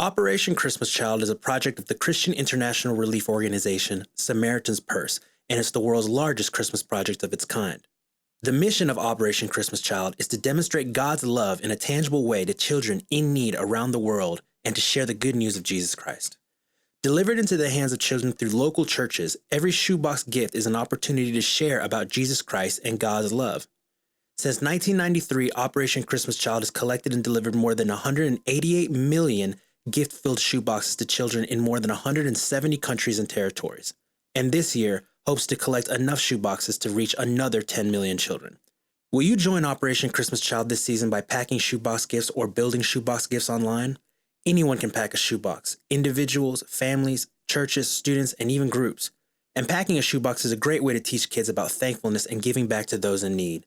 Operation Christmas Child is a project of the Christian international relief organization, Samaritan's Purse, and it's the world's largest Christmas project of its kind. The mission of Operation Christmas Child is to demonstrate God's love in a tangible way to children in need around the world and to share the good news of Jesus Christ. Delivered into the hands of children through local churches, every shoebox gift is an opportunity to share about Jesus Christ and God's love. Since 1993, Operation Christmas Child has collected and delivered more than 188 million gift-filled shoeboxes to children in more than 170 countries and territories. And this year, hopes to collect enough shoeboxes to reach another 10 million children. Will you join Operation Christmas Child this season by packing shoebox gifts or building shoebox gifts online? Anyone can pack a shoebox. Individuals, families, churches, students, and even groups. And packing a shoebox is a great way to teach kids about thankfulness and giving back to those in need.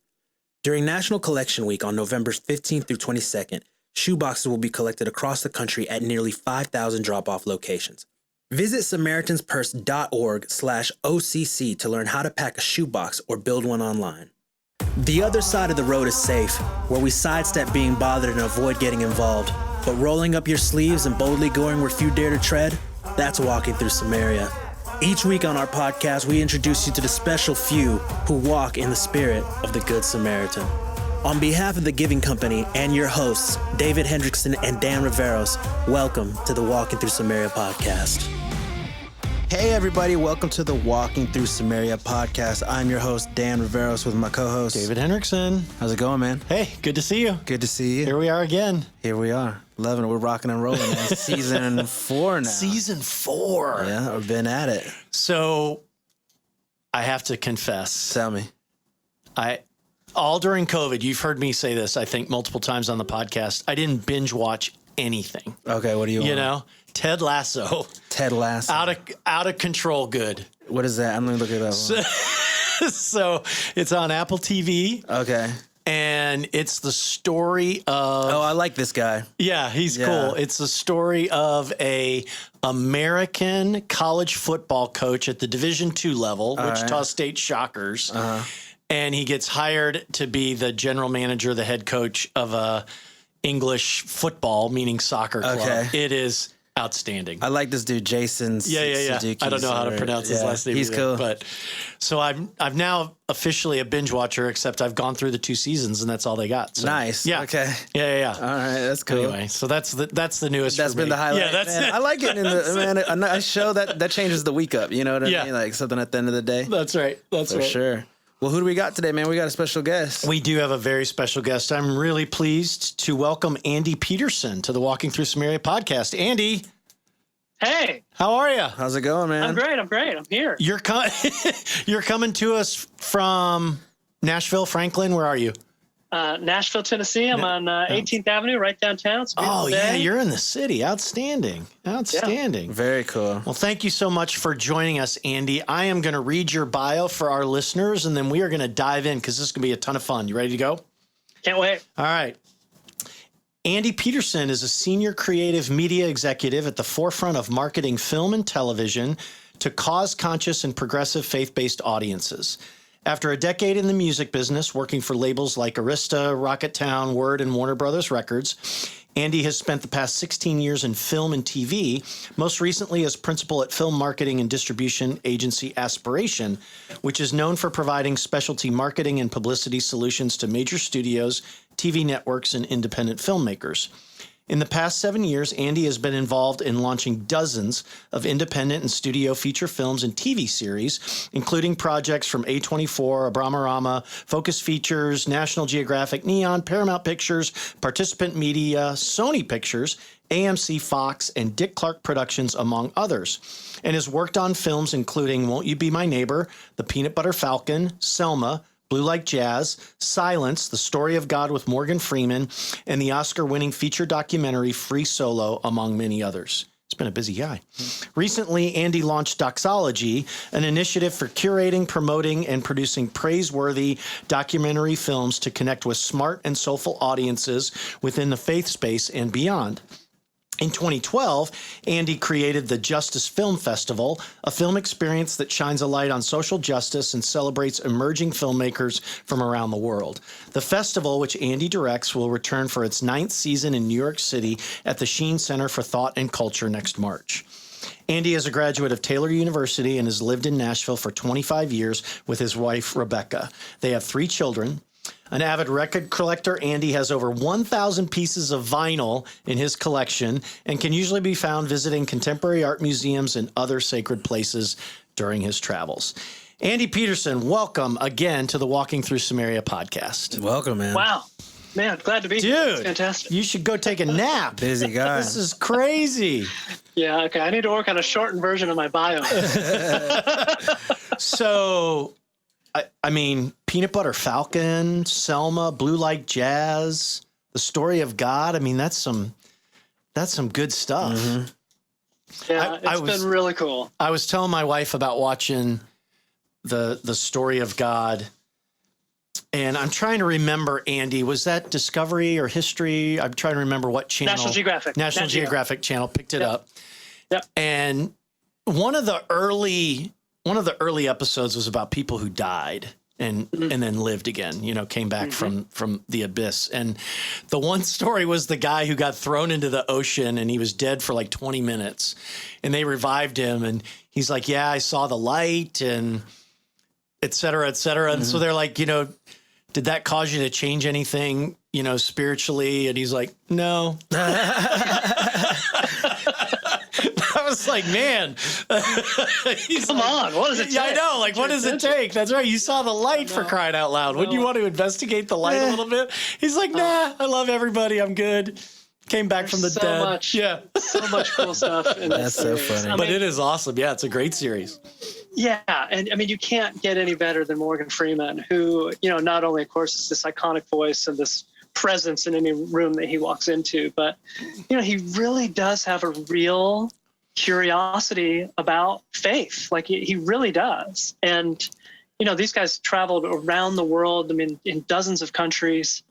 During National Collection Week on November 15th through 22nd, shoeboxes will be collected across the country at nearly 5,000 drop-off locations. Visit SamaritansPurse.org/OCC to learn how to pack a shoebox or build one online. The other side of the road is safe, where we sidestep being bothered and avoid getting involved. But rolling up your sleeves and boldly going where few dare to tread, that's walking through Samaria. Each week on our podcast, we introduce you to the special few who walk in the spirit of the Good Samaritan. On behalf of the Giving Company and your hosts, David Hendrickson and Dan Riveros, welcome to the Walking Through Samaria podcast. Hey everybody, welcome to the Walking Through Samaria podcast. I'm your host, Dan Riveros, with my co-host, David Hendrickson. How's it going, man? Hey, good to see you. Good to see you. Here we are again. Here we are. Loving it. We're rocking and rolling. It's season 4 now. Season 4. Yeah, we've been at it. So, I have to confess. Tell me. All during COVID, you've heard me say this, I think, multiple times on the podcast. I didn't binge watch anything. Okay, what do you want? You know, Ted Lasso. Ted Lasso. Out of control good. What is that? I'm going to look at that one. So, it's on Apple TV. Okay. And it's the story of... Oh, I like this guy. Yeah, he's cool. It's the story of a American college football coach at the Division II level, Wichita State Shockers. And he gets hired to be the general manager, the head coach of a English football, meaning soccer club. Okay. It is outstanding. I like this dude, Jason Sudeikis. I don't know how to pronounce his last name. He's cool. But so I've now officially a binge watcher, except I've gone through the 2 seasons and that's all they got. So, nice. Yeah. Okay. Yeah. All right, that's cool. Anyway, so that's the newest. That's for been me. the highlight. Yeah, that's it. I like it. A nice show that changes the week up. You know what I mean? Like something at the end of the day. That's right. That's for right. sure. Well, who do we got today, man? We got a special guest. We do have a very special guest. I'm really pleased to welcome Andy Peterson to the Walking Through Samaria podcast. Andy. Hey. How are you? How's it going, man? I'm great. I'm here. You're coming to us from Nashville, Franklin. Where are you? Nashville, Tennessee. I'm on 18th Avenue, right downtown. Oh, yeah. You're in the city. Outstanding. Yeah. Very cool. Well, thank you so much for joining us, Andy. I am going to read your bio for our listeners, and then we are going to dive in because this is going to be a ton of fun. You ready to go? Can't wait. All right. Andy Peterson is a senior creative media executive at the forefront of marketing film and television to cause-conscious and progressive faith-based audiences. After a decade in the music business, working for labels like Arista, Rocketown, Word, and Warner Brothers Records, Andy has spent the past 16 years in film and TV, most recently as principal at film marketing and distribution agency Aspiration, which is known for providing specialty marketing and publicity solutions to major studios, TV networks, and independent filmmakers. In the past 7 years, Andy has been involved in launching dozens of independent and studio feature films and TV series, including projects from A24, Abramorama, Focus Features, National Geographic, Neon, Paramount Pictures, Participant Media, Sony Pictures, AMC, Fox, and Dick Clark Productions, among others, and has worked on films including Won't You Be My Neighbor, The Peanut Butter Falcon, Selma, Blue Like Jazz, Silence, The Story of God with Morgan Freeman, and the Oscar-winning feature documentary Free Solo, among many others. He's been a busy guy. Recently, Andy launched Doxology, an initiative for curating, promoting, and producing praiseworthy documentary films to connect with smart and soulful audiences within the faith space and beyond. In 2012, Andy created the Justice Film Festival, a film experience that shines a light on social justice and celebrates emerging filmmakers from around the world. The festival, which Andy directs, will return for its 9th season in New York City at the Sheen Center for Thought and Culture next March. Andy is a graduate of Taylor University and has lived in Nashville for 25 years with his wife, Rebecca. They have 3 children. An avid record collector, Andy has over 1,000 pieces of vinyl in his collection and can usually be found visiting contemporary art museums and other sacred places during his travels. Andy Peterson, welcome again to the Walking Through Samaria podcast. Welcome, man. Wow. Man, glad to be here. Dude, It's fantastic. You should go take a nap. Busy guy. This is crazy. Yeah, okay. I need to work on a shortened version of my bio. So, I mean, Peanut Butter Falcon, Selma, Blue Like Jazz, The Story of God. I mean, that's some good stuff. Mm-hmm. Yeah, it's been really cool. I was telling my wife about watching the Story of God, and I'm trying to remember, Andy, was that Discovery or History? I'm trying to remember what channel. National Geographic. National Geographic channel picked it up. Yep. And one of the early episodes was about people who died and then lived again, came back from the abyss. And the one story was the guy who got thrown into the ocean and he was dead for like 20 minutes and they revived him. And he's like, yeah, I saw the light and et cetera, et cetera. And so they're like, did that cause you to change anything, spiritually? And he's like, no. I was like, man. Come on, what does it take? Yeah, I know. Like, what does it take? That's right. You saw the light for crying out loud. Wouldn't you want to investigate the light a little bit? He's like, nah, I love everybody. I'm good. Came back from the dead. Yeah. So much cool stuff. In That's so funny. But it is awesome. Yeah, it's a great series. Yeah, and I mean, you can't get any better than Morgan Freeman, who, not only, of course, is this iconic voice and this presence in any room that he walks into, but, he really does have a real curiosity about faith. Like, he really does. And, these guys traveled around the world, I mean, in dozens of countries,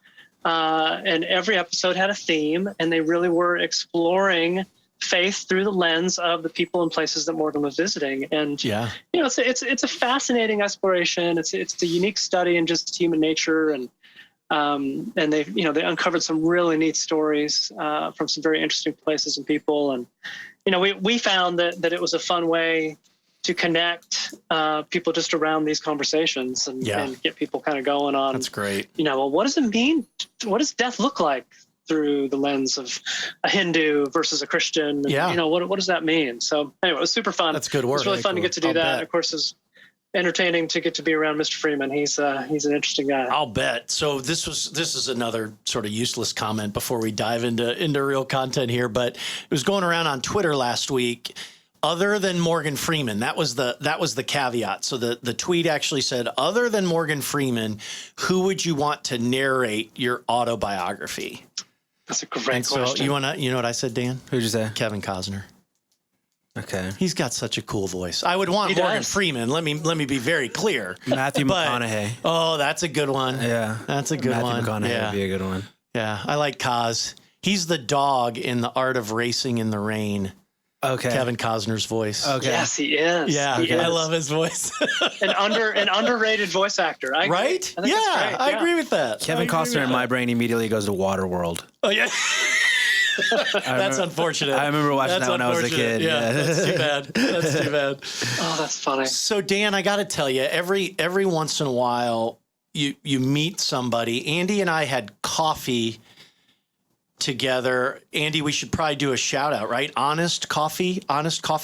and every episode had a theme, and they really were exploring faith through the lens of the people and places that Morgan was visiting. And it's a fascinating exploration. It's a unique study in just human nature, and they uncovered some really neat stories from some very interesting places and people. And we found that it was a fun way to connect people just around these conversations and get people kind of going on. That's great. Well, what does it mean? What does death look like through the lens of a Hindu versus a Christian? And, what does that mean? So anyway, it was super fun. That's good work. It's really fun to get to do that. And of course, it's entertaining to get to be around Mr. Freeman. He's an interesting guy. I'll bet. So this is another sort of useless comment before we dive into real content here, but it was going around on Twitter last week. Other than Morgan Freeman, that was the caveat. So the tweet actually said, other than Morgan Freeman, who would you want to narrate your autobiography? That's a great question. So you know what I said, Dan? Who'd you say? Kevin Costner. Okay. He's got such a cool voice. I would want Morgan Freeman. Let me be very clear. Matthew McConaughey. Oh, that's a good one. Yeah. That's a good one. Matthew McConaughey would be a good one. Yeah. I like Kaz. He's the dog in The Art of Racing in the Rain. Okay. Kevin Costner's voice. Okay. Yes, he is. Yeah. He is. I love his voice. an underrated voice actor. I agree. Right? I think that's great. I agree with that. Kevin Costner in my brain immediately goes to Waterworld. Oh, yeah. That's unfortunate. I remember watching that when I was a kid. Yeah, that's too bad. That's too bad. Oh, that's funny. So, Dan, I got to tell you, every once in a while, you meet somebody. Andy and I had coffee together. Andy, we should probably do a shout out, right? Honest Coffee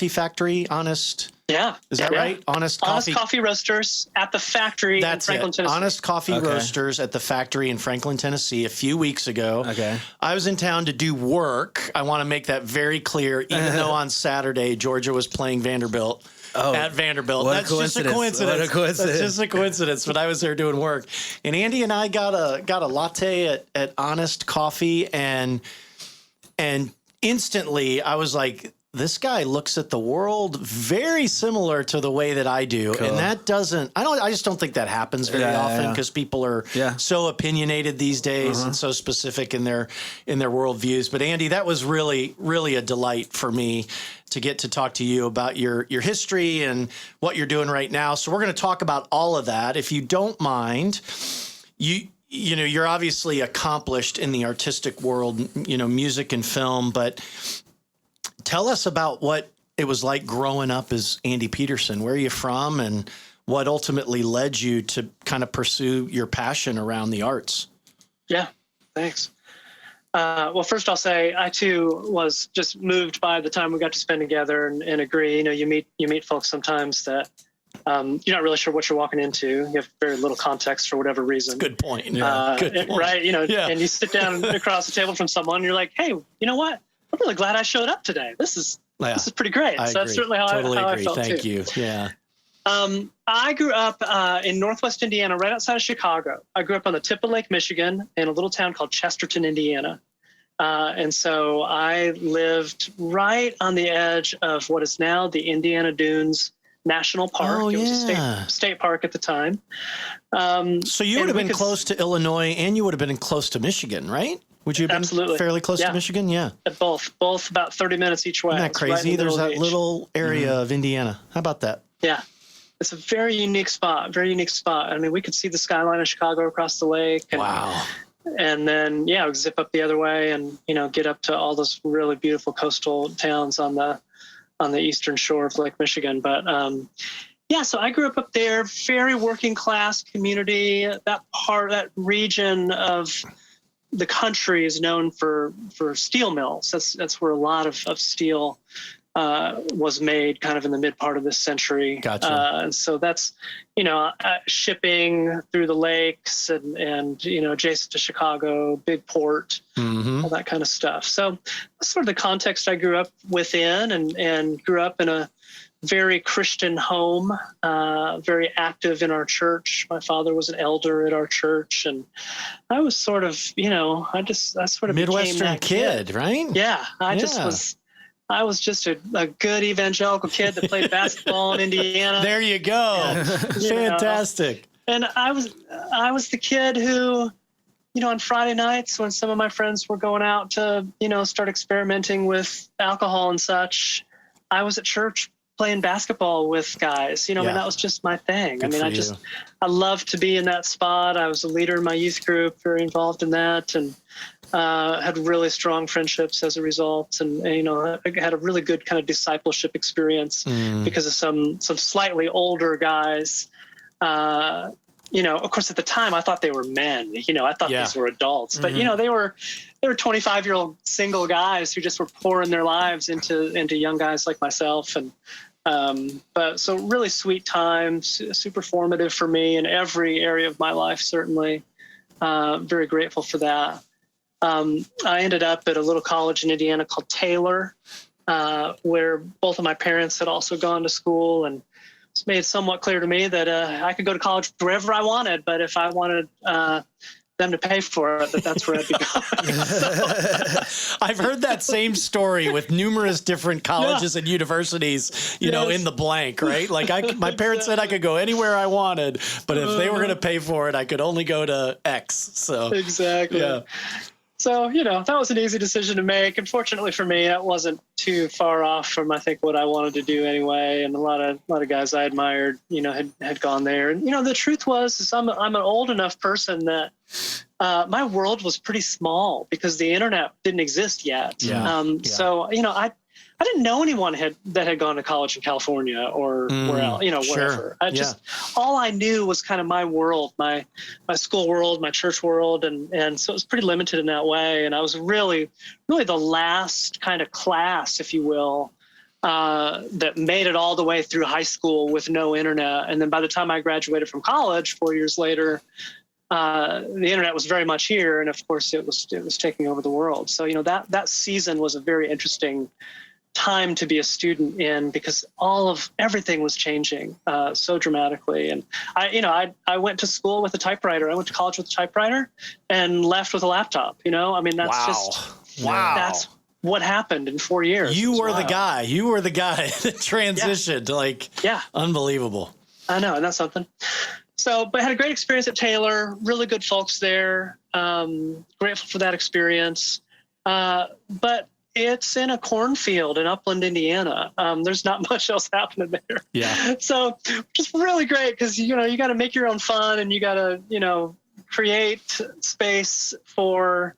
Factory, Honest. Yeah. Is that right? Honest Coffee Roasters at the factory in Franklin, Tennessee. Honest Coffee Roasters at the factory in Franklin, Tennessee a few weeks ago. Okay. I was in town to do work. I want to make that very clear, even though on Saturday Georgia was playing Vanderbilt. At Vanderbilt. That's just a coincidence. What a coincidence. That's just a coincidence. But I was there doing work. And Andy and I got a latte at Honest Coffee and instantly I was like, this guy looks at the world very similar to the way that I do. Cool. And that doesn't, I just don't think that happens very often because people are so opinionated these days and so specific in their worldviews. But Andy, that was really, really a delight for me to get to talk to you about your history and what you're doing right now. So we're going to talk about all of that. If you don't mind, you're obviously accomplished in the artistic world, music and film, but tell us about what it was like growing up as Andy Peterson. Where are you from and what ultimately led you to kind of pursue your passion around the arts? Yeah, thanks. Well, first I'll say I too was just moved by the time we got to spend together and agree. You meet folks sometimes that you're not really sure what you're walking into. You have very little context for whatever reason. Good point. Yeah. Good point. Right. And you sit down across the table from someone and you're like, hey, you know what? I'm really glad I showed up today. This is pretty great. So that's certainly how I felt Thank too. you. Yeah. I grew up in Northwest Indiana, right outside of Chicago. I grew up on the tip of Lake Michigan in a little town called Chesterton, Indiana. And so I lived right on the edge of what is now the Indiana Dunes National Park. Oh, it was a state park at the time. So you would have been close to Illinois and you would have been close to Michigan, right? Would you have been fairly close to Michigan? Yeah. Both about 30 minutes each way. Isn't that crazy? There's that little area of Indiana. How about that? Yeah. It's a very unique spot. I mean, we could see the skyline of Chicago across the lake. Wow. And then, we'd zip up the other way and, get up to all those really beautiful coastal towns on the eastern shore of Lake Michigan. But, so I grew up there, very working class community. That region of the country is known for steel mills. That's where a lot of steel was made kind of in the mid part of this century. Gotcha. And so that's, shipping through the lakes and adjacent to Chicago, big port, all that kind of stuff. So that's sort of the context I grew up within and grew up in a very Christian home, very active in our church. My father was an elder at our church, and I was sort of, I sort of Midwestern became that kid, right? Yeah, I was just a good evangelical kid that played basketball in Indiana. There you go. Fantastic. And I was the kid who, on Friday nights when some of my friends were going out to, start experimenting with alcohol and such, I was at church playing basketball with guys. I mean, that was just my thing. Good I loved to be in that spot. I was a leader in my youth group, very involved in that, and had really strong friendships as a result. And I had a really good kind of discipleship experience because of some slightly older guys. Of course, at the time, I thought they were men. I thought these were adults, but they were 25-year-old single guys who just were pouring their lives into young guys like myself. And but so really sweet times, super formative for me in every area of my life. Certainly, very grateful for that. I ended up at a little college in Indiana called Taylor, where both of my parents had also gone to school, and it's made somewhat clear to me that I could go to college wherever I wanted, but if I wanted them to pay for it, that's where I'd be going. I've heard that same story with numerous different colleges and universities, in the blank, right? Like my parents said I could go anywhere I wanted, but if they were going to pay for it, I could only go to X. So exactly. Yeah. So, that was an easy decision to make. Unfortunately for me, it wasn't too far off from, I think, what I wanted to do anyway. And a lot of guys I admired, had gone there. And, the truth was I'm an old enough person that my world was pretty small because the internet didn't exist yet. So, I didn't know anyone that had gone to college in California or where else, wherever. All I knew was kind of my world, my school world, my church world. And so it was pretty limited in that way. And I was really, really the last kind of class, if you will, that made it all the way through high school with no internet. And then by the time I graduated from college 4 years later, the internet was very much here. And of course it was taking over the world. So, that season was a very interesting time to be a student in because everything was changing so dramatically. And I went to school with a typewriter. I went to college with a typewriter and left with a laptop. That's what happened in 4 years. You were the guy. You were the guy that transitioned. Unbelievable. I know, and that's something. So, but I had a great experience at Taylor. Really good folks there. Grateful for that experience. But it's in a cornfield in Upland, Indiana. There's not much else happening there. Yeah. So, just really great because you got to make your own fun, and you got to create space for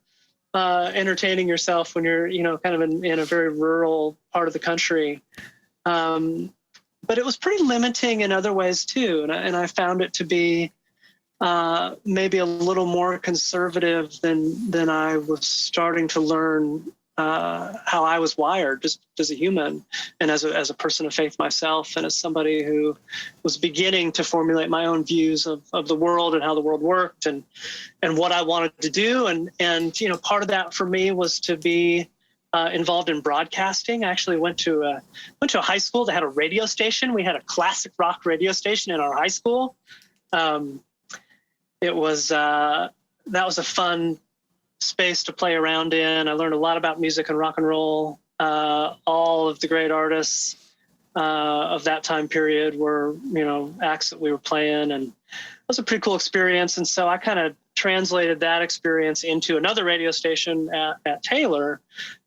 entertaining yourself when you're kind of in a very rural part of the country. But it was pretty limiting in other ways too, and I found it to be maybe a little more conservative than I was starting to learn how I was wired, just as a human and as a person of faith myself, and as somebody who was beginning to formulate my own views of the world and how the world worked and what I wanted to do, and part of that for me was to be involved in broadcasting. I actually went to a high school that had a radio station. We had a classic rock radio station in our high school. That was a fun space to play around in. I learned a lot about music and rock and roll. All of the great artists of that time period were, acts that we were playing, and it was a pretty cool experience. And so I kind of translated that experience into another radio station at Taylor,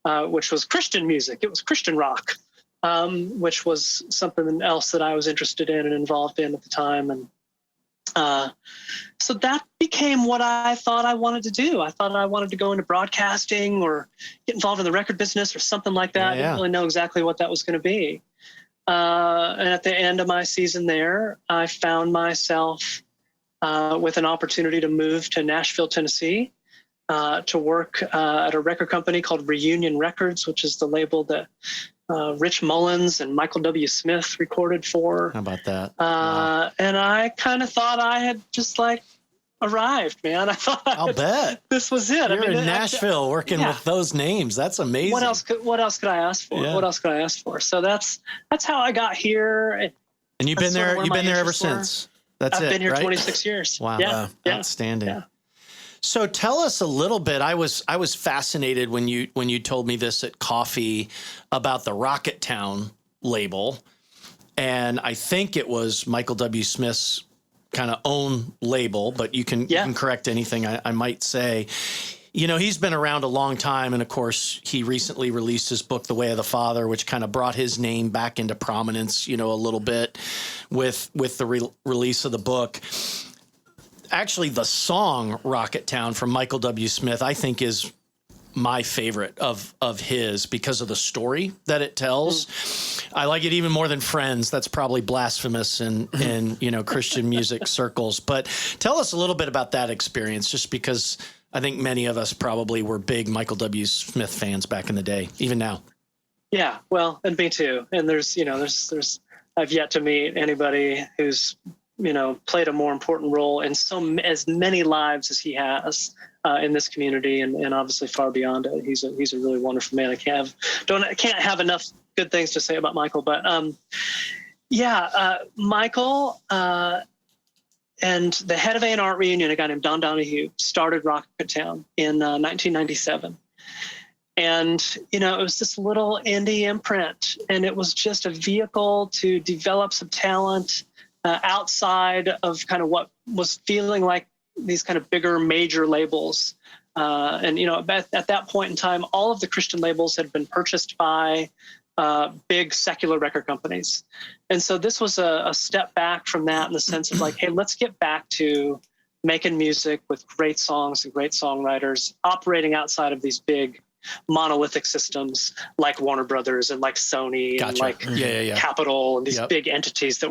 which was Christian music. It was Christian rock, which was something else that I was interested in and involved in at the time. And so that became what I thought I wanted to do. I thought I wanted to go into broadcasting or get involved in the record business or something like that. I didn't really know exactly what that was going to be. And at the end of my season there, I found myself with an opportunity to move to Nashville, Tennessee, to work at a record company called Reunion Records, which is the label that Rich Mullins and Michael W. Smith recorded for. How about that? Wow. And I kind of thought I had just arrived, man. I thought I'll bet this was it. You're in Nashville working with those names. That's amazing. What else could I ask for? Yeah. What else could I ask for? So that's how I got here. And you've been there. You've been there ever since. I've been here right? 26 years. Wow. Yeah. Outstanding. Yeah. So tell us a little bit. I was fascinated when you told me this at coffee about the Rocket Town label, and I think it was Michael W. Smith's kind of own label, but you can correct anything I might say. He's been around a long time, and of course, he recently released his book, The Way of the Father, which kind of brought his name back into prominence, a little bit with the release of the book. Actually, the song Rocket Town from Michael W. Smith, I think, is my favorite of his because of the story that it tells. I like it even more than Friends. That's probably blasphemous in Christian music circles. But tell us a little bit about that experience, just because I think many of us probably were big Michael W. Smith fans back in the day, even now. Yeah, well, and me too. And there's I've yet to meet anybody who's played a more important role in as many lives as he has in this community, and obviously far beyond it. He's a really wonderful man. I can't have enough good things to say about Michael, but Michael and the head of A&R at Reunion, a guy named Don Donahue, started Rocket Town in 1997. And, it was this little indie imprint, and it was just a vehicle to develop some talent outside of kind of what was feeling like these kind of bigger major labels. And at that point in time, all of the Christian labels had been purchased by big secular record companies. And so this was a step back from that in the sense of hey, let's get back to making music with great songs and great songwriters operating outside of these big monolithic systems like Warner Brothers and like Sony and like Capitol and these big entities they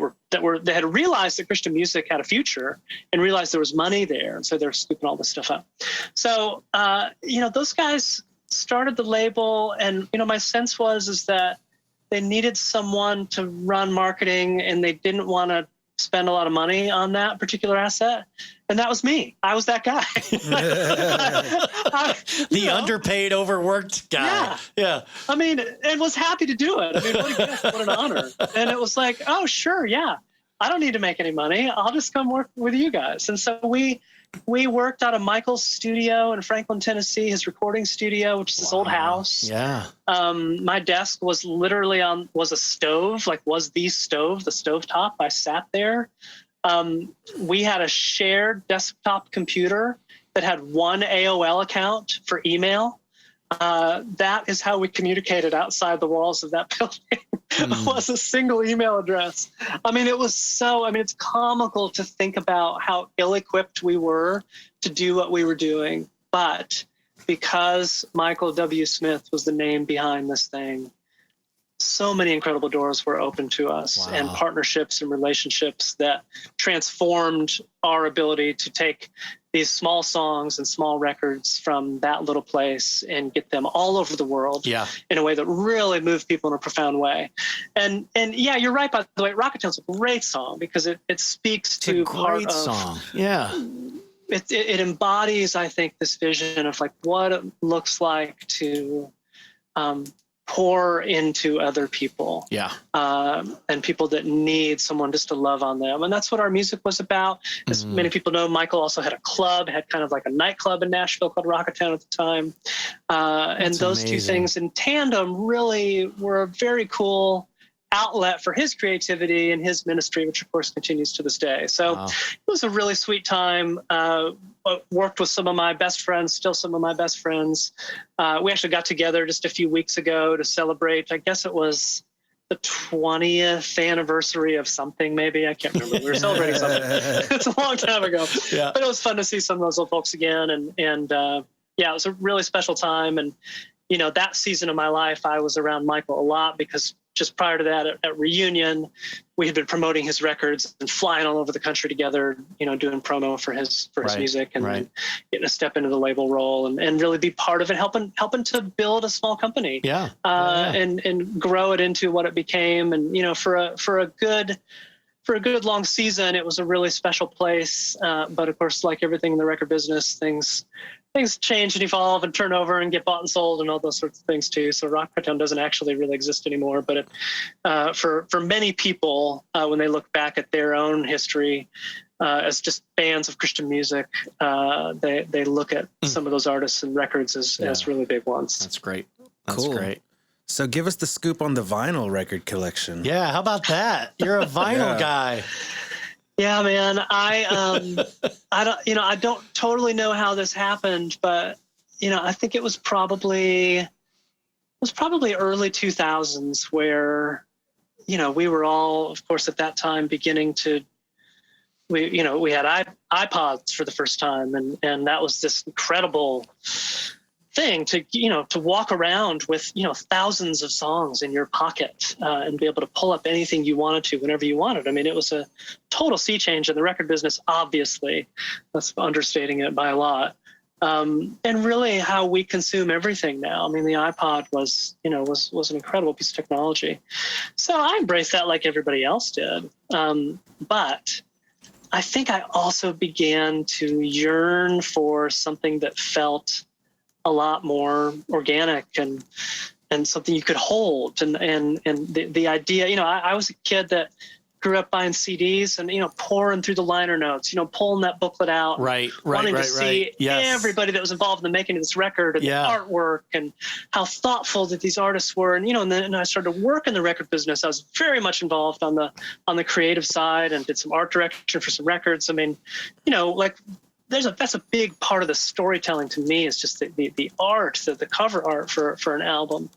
had realized that Christian music had a future and realized there was money there, and so they're scooping all this stuff up. So those guys started the label, and my sense is that they needed someone to run marketing, and they didn't want to spend a lot of money on that particular asset. And that was me. I was that guy. The underpaid, overworked guy. Yeah. I mean, and was happy to do it. I mean, what a gift, what an honor. And it was oh, sure, yeah. I don't need to make any money. I'll just come work with you guys. And so we we worked out of Michael's studio in Franklin, Tennessee, his recording studio, which is this old house. Yeah. My desk was literally was a stove, the stovetop. I sat there. We had a shared desktop computer that had one AOL account for email. That is how we communicated outside the walls of that building. Was a single email address. It's comical to think about how ill-equipped we were to do what we were doing. But because Michael W. Smith was the name behind this thing, so many incredible doors were open to us, and partnerships and relationships that transformed our ability to take these small songs and small records from that little place and get them all over the world in a way that really moved people in a profound way. And yeah, you're right, by the way, Rocketown's a great song because it speaks to part of song. Yeah. It embodies, I think, this vision of what it looks like to pour into other people, and people that need someone just to love on them. And that's what our music was about. As many people know, Michael also had a club, had kind of like a nightclub in Nashville called Rocketown at the time. And those two things in tandem really were a very cool outlet for his creativity and his ministry, which of course continues to this day. So it was a really sweet time. Worked with some of my best friends, still some of my best friends. We actually got together just a few weeks ago to celebrate, I guess it was the 20th anniversary of something, maybe. I can't remember. We were celebrating something. It's a long time ago. Yeah. But it was fun to see some of those old folks again. And it was a really special time. And, that season of my life, I was around Michael a lot because just prior to that at Reunion, we had been promoting his records and flying all over the country together, doing promo for his music and getting a step into the label role and really be part of it, helping to build a small company and grow it into what it became. And, for a good long season, it was a really special place. But of course, like everything in the record business, things change and evolve and turn over and get bought and sold and all those sorts of things too. So Rocketown doesn't actually really exist anymore. But for many people, when they look back at their own history as just fans of Christian music, they look at some of those artists and records as really big ones. That's great. That's great. So give us the scoop on the vinyl record collection. Yeah, how about that? You're a vinyl guy. Yeah, man. I don't totally know how this happened, but I think it was probably early 2000s where we were all, of course, at that time beginning to we had iPods for the first time, and that was this incredible thing to walk around with thousands of songs in your pocket and be able to pull up anything you wanted to whenever you wanted. I mean, it was a total sea change in the record business. Obviously, that's understating it by a lot. And really, how we consume everything now. I mean, the iPod was an incredible piece of technology. So I embraced that like everybody else did. But I think I also began to yearn for something that felt a lot more organic and something you could hold. And the idea, I was a kid that grew up buying CDs and, pouring through the liner notes, pulling that booklet out, wanting to see everybody that was involved in the making of this record and the artwork and how thoughtful that these artists were. And then I started to work in the record business. I was very much involved on the creative side and did some art direction for some records. I mean, that's a big part of the storytelling to me is just the art, the cover art for an album.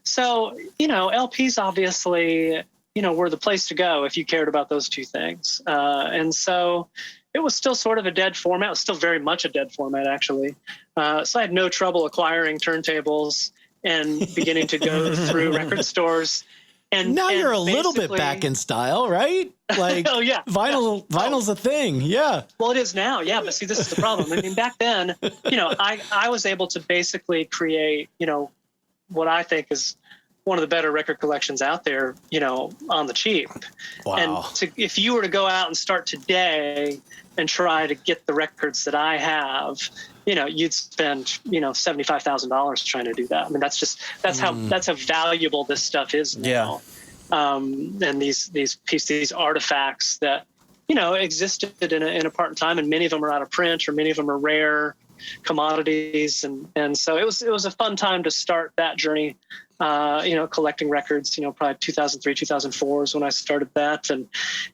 So, LPs obviously, were the place to go if you cared about those two things. And so it was still sort of a dead format. It was still very much a dead format, actually. So I had no trouble acquiring turntables and beginning to go through record stores. And now you're a little bit back in style, right? Like, oh yeah, vinyl's a thing. Yeah. Well, it is now. Yeah, but see, this is the problem. I mean, back then, I was able to basically create, what I think is one of the better record collections out there, on the cheap. Wow. And if you were to go out and start today and try to get the records that I have, you'd spend, $75,000 trying to do that. I mean, that's how valuable this stuff is now. And these artifacts that, existed in a part in time, and many of them are out of print, or many of them are rare commodities, and so it was a fun time to start that journey. Collecting records, probably 2003, 2004 is when I started that. And,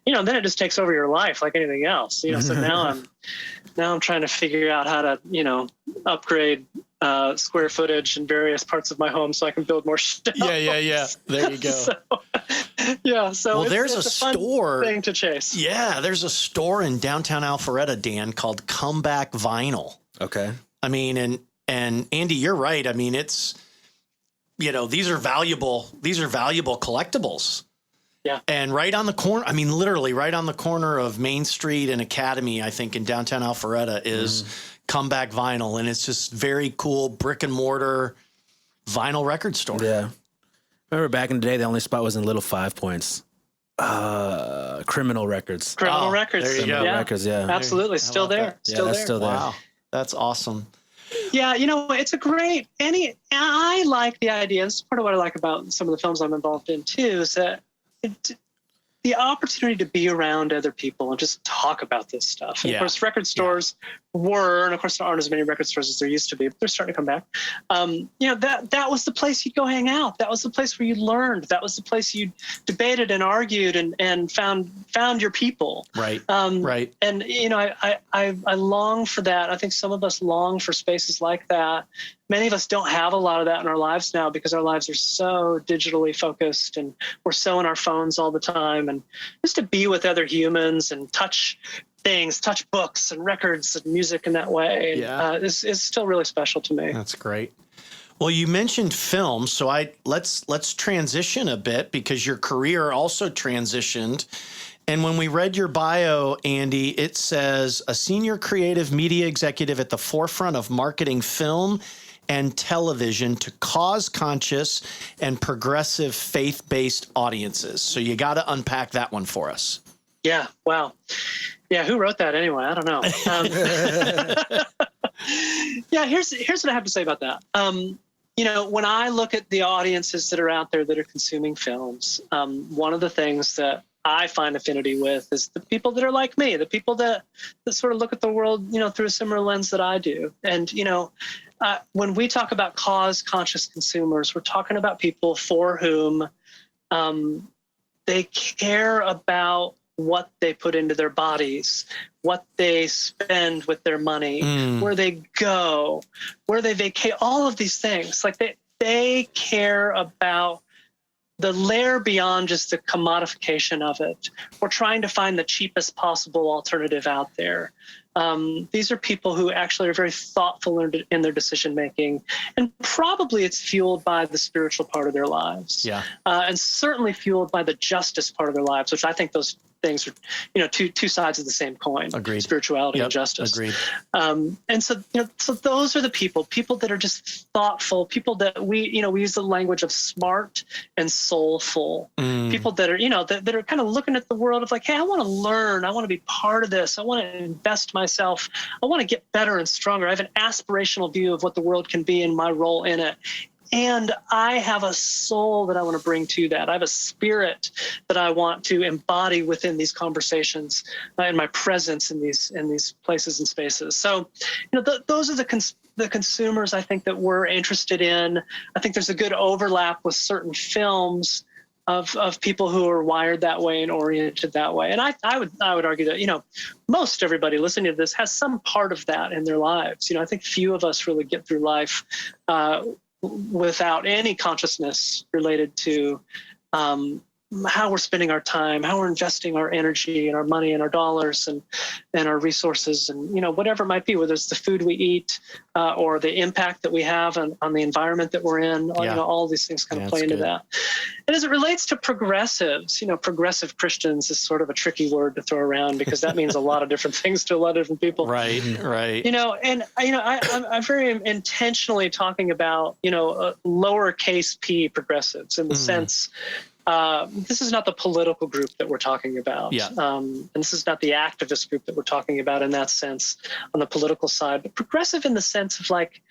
then it just takes over your life like anything else, so now I'm trying to figure out how to, upgrade square footage in various parts of my home so I can build more stuff. Yeah. There you go. So there's it's a fun store thing to chase. Yeah, there's a store in downtown Alpharetta, Dan, called Comeback Vinyl. Okay. I mean, and Andy, you're right. I mean, it's, these are valuable collectibles. Yeah. And right on the corner, I mean, literally right on the corner of Main Street and Academy, I think in downtown Alpharetta is Comeback Vinyl. And it's just very cool brick and mortar vinyl record store. Yeah. Remember back in the day, the only spot was in Little 5 Points. Criminal Records. Criminal Records. There you go. Yeah. Records, yeah. Absolutely. Still there. Still there. Wow. That's awesome. Yeah, it's a great, I like the idea. This is part of what I like about some of the films I'm involved in too, is that the opportunity to be around other people and just talk about this stuff. And of course, record stores were, and of course there aren't as many record stores as there used to be, but they're starting to come back. That was the place you'd go hang out. That was the place where you learned. That was the place you debated and argued and found your people. Right. Right. And I long for that. I think some of us long for spaces like that. Many of us don't have a lot of that in our lives now because our lives are so digitally focused and we're so in our phones all the time. And just to be with other humans and touch things, touch books and records and music in that way is still really special to me. That's great. Well, you mentioned film, so let's transition a bit because your career also transitioned. And when we read your bio, Andy, it says a senior creative media executive at the forefront of marketing film and television to cause-conscious and progressive faith-based audiences. So you got to unpack that one for us. Yeah. Wow. Yeah. Who wrote that anyway? I don't know. Here's what I have to say about that. When I look at the audiences that are out there that are consuming films, one of the things that I find affinity with is the people that are like me, the people that sort of look at the world, through a similar lens that I do. And, when we talk about cause-conscious consumers, we're talking about people for whom they care about what they put into their bodies, what they spend with their money, where they go, where they vacate, all of these things. Like they care about the layer beyond just the commodification of it. We're trying to find the cheapest possible alternative out there. These are people who actually are very thoughtful in their decision making, and probably it's fueled by the spiritual part of their lives, and certainly fueled by the justice part of their lives, which I think those things are, two sides of the same coin. Agreed. Spirituality and justice. Agreed. And so, so those are the people that are just thoughtful, people that we use the language of smart and soulful, people that are, that are kind of looking at the world of like, hey, I want to learn. I want to be part of this. I want to invest myself. I want to get better and stronger. I have an aspirational view of what the world can be and my role in it. And I have a soul that I want to bring to that. I have a spirit that I want to embody within these conversations and my presence in these places and spaces. So, those are the consumers I think that we're interested in. I think there's a good overlap with certain films of people who are wired that way and oriented that way. And I would argue that, most everybody listening to this has some part of that in their lives. I think few of us really get through life without any consciousness related to how we're spending our time, how we're investing our energy and our money and our dollars and our resources and, whatever it might be, whether it's the food we eat or the impact that we have on the environment that we're in, all these things kind of play into that. And as it relates to progressives, progressive Christians is sort of a tricky word to throw around because that means a lot of different things to a lot of different people. Right. I'm very intentionally talking about, lowercase p progressives in the sense this is not the political group that we're talking about. And this is not the activist group that we're talking about in that sense on the political side, but progressive in the sense of like,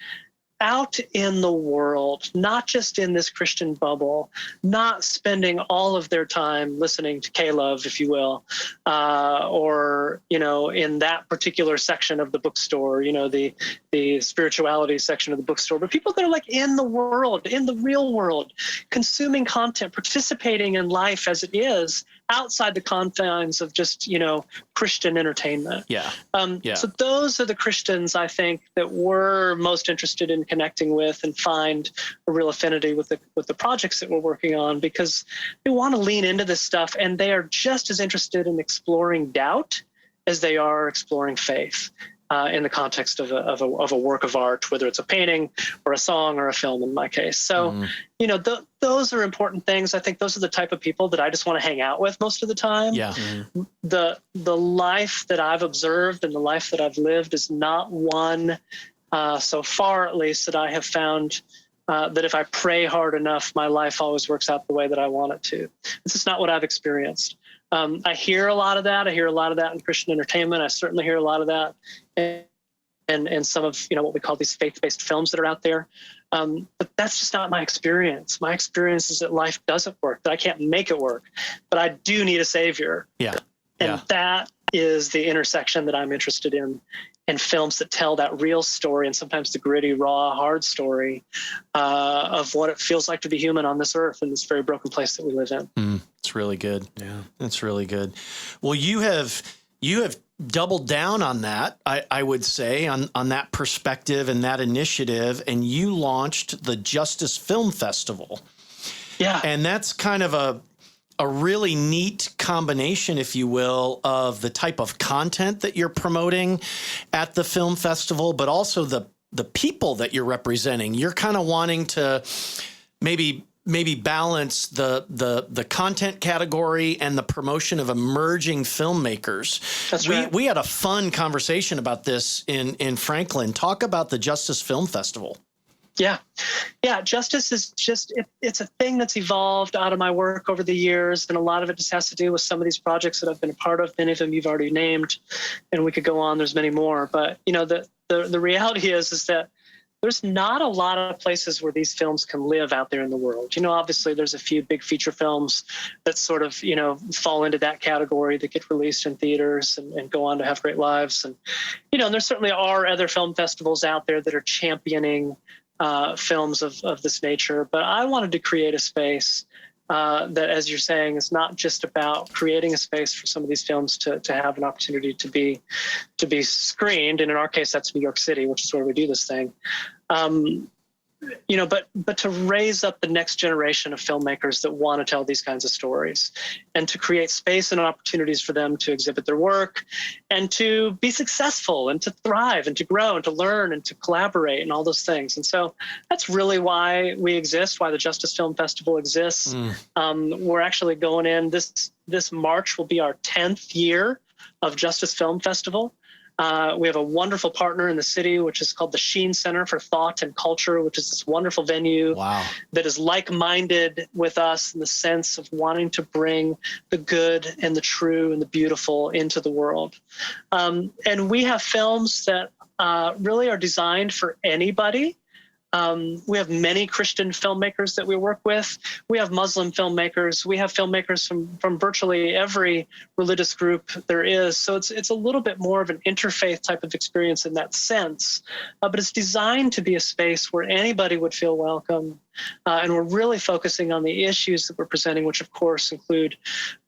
out in the world, not just in this Christian bubble, not spending all of their time listening to K-Love, if you will, or, in that particular section of the bookstore, the spirituality section of the bookstore, but people that are like in the world, in the real world, consuming content, participating in life as it is, outside the confines of just, Christian entertainment. Yeah. So those are the Christians, I think, that we're most interested in connecting with and find a real affinity with the projects that we're working on, because they want to lean into this stuff, and they are just as interested in exploring doubt as they are exploring faith. In the context of a work of art, whether it's a painting or a song or a film in my case. So, those are important things. I think those are the type of people that I just want to hang out with most of the time. Yeah. The life that I've observed and the life that I've lived is not one, so far at least, that I have found that if I pray hard enough, my life always works out the way that I want it to. This is not what I've experienced. I hear a lot of that. I hear a lot of that in Christian entertainment. I certainly hear a lot of that in some of what we call these faith-based films that are out there. But that's just not my experience. My experience is that life doesn't work, that I can't make it work, but I do need a savior. Yeah. And that is the intersection that I'm interested in films that tell that real story, and sometimes the gritty, raw, hard story of what it feels like to be human on this earth in this very broken place that we live in. It's really good. Yeah, it's really good. Well, you have doubled down on that, I would say, on that perspective and that initiative, and you launched the Justice Film Festival. Yeah, and that's kind of a really neat combination, if you will, of the type of content that you're promoting at the film festival, but also the people that you're representing. You're kind of wanting to maybe balance the content category and the promotion of emerging filmmakers. That's right. We had a fun conversation about this in Franklin. Talk about the Justice Film Festival. Yeah. Justice is just, it's a thing that's evolved out of my work over the years. And a lot of it just has to do with some of these projects that I've been a part of. Many of them you've already named, and we could go on. There's many more. But, the reality is that there's not a lot of places where these films can live out there in the world. Obviously there's a few big feature films that sort of, fall into that category that get released in theaters and go on to have great lives. And, and there certainly are other film festivals out there that are championing films of this nature. But I wanted to create a space that, as you're saying, is not just about creating a space for some of these films to have an opportunity to be screened. And in our case, that's New York City, which is where we do this thing. But to raise up the next generation of filmmakers that want to tell these kinds of stories, and to create space and opportunities for them to exhibit their work and to be successful and to thrive and to grow and to learn and to collaborate and all those things. And so that's really why we exist, why the Justice Film Festival exists. We're actually going in this March will be our 10th year of Justice Film Festival. We have a wonderful partner in the city, which is called the Sheen Center for Thought and Culture, which is this wonderful venue that is like-minded with us in the sense of wanting to bring the good and the true and the beautiful into the world. And we have films that really are designed for anybody. We have many Christian filmmakers that we work with. We have Muslim filmmakers. We have filmmakers from virtually every religious group there is. So it's a little bit more of an interfaith type of experience in that sense. But it's designed to be a space where anybody would feel welcome. And we're really focusing on the issues that we're presenting, which of course include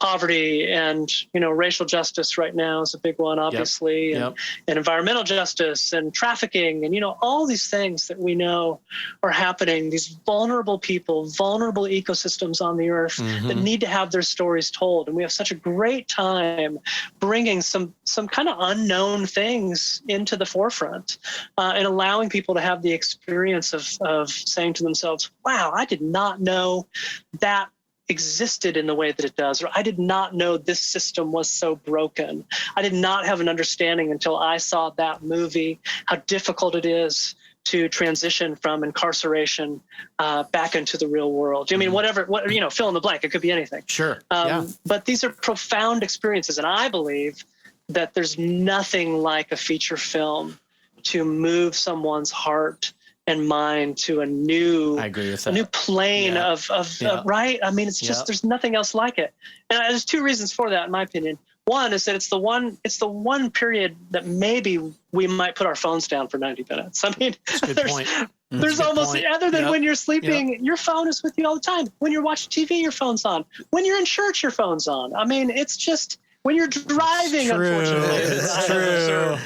poverty and, racial justice right now is a big one, obviously, and environmental justice and trafficking and, all these things that we know are happening, these vulnerable people, vulnerable ecosystems on the earth that need to have their stories told. And we have such a great time bringing some kind of unknown things into the forefront and allowing people to have the experience of saying to themselves, wow, I did not know that existed in the way that it does, or I did not know this system was so broken. I did not have an understanding until I saw that movie, how difficult it is to transition from incarceration back into the real world. I mean, whatever, fill in the blank. It could be anything. Sure. But these are profound experiences, and I believe that there's nothing like a feature film to move someone's heart and mind to a new, I agree with that. A new plane Yeah. of right. I mean, it's just there's nothing else like it. And there's two reasons for that, in my opinion. One is that it's the one period that maybe we might put our phones down for 90 minutes. I mean, That's a good point. There's almost, other than when you're sleeping, your phone is with you all the time. When you're watching TV, your phone's on. When you're in church, your phone's on. I mean, it's just when you're driving, unfortunately. It's true.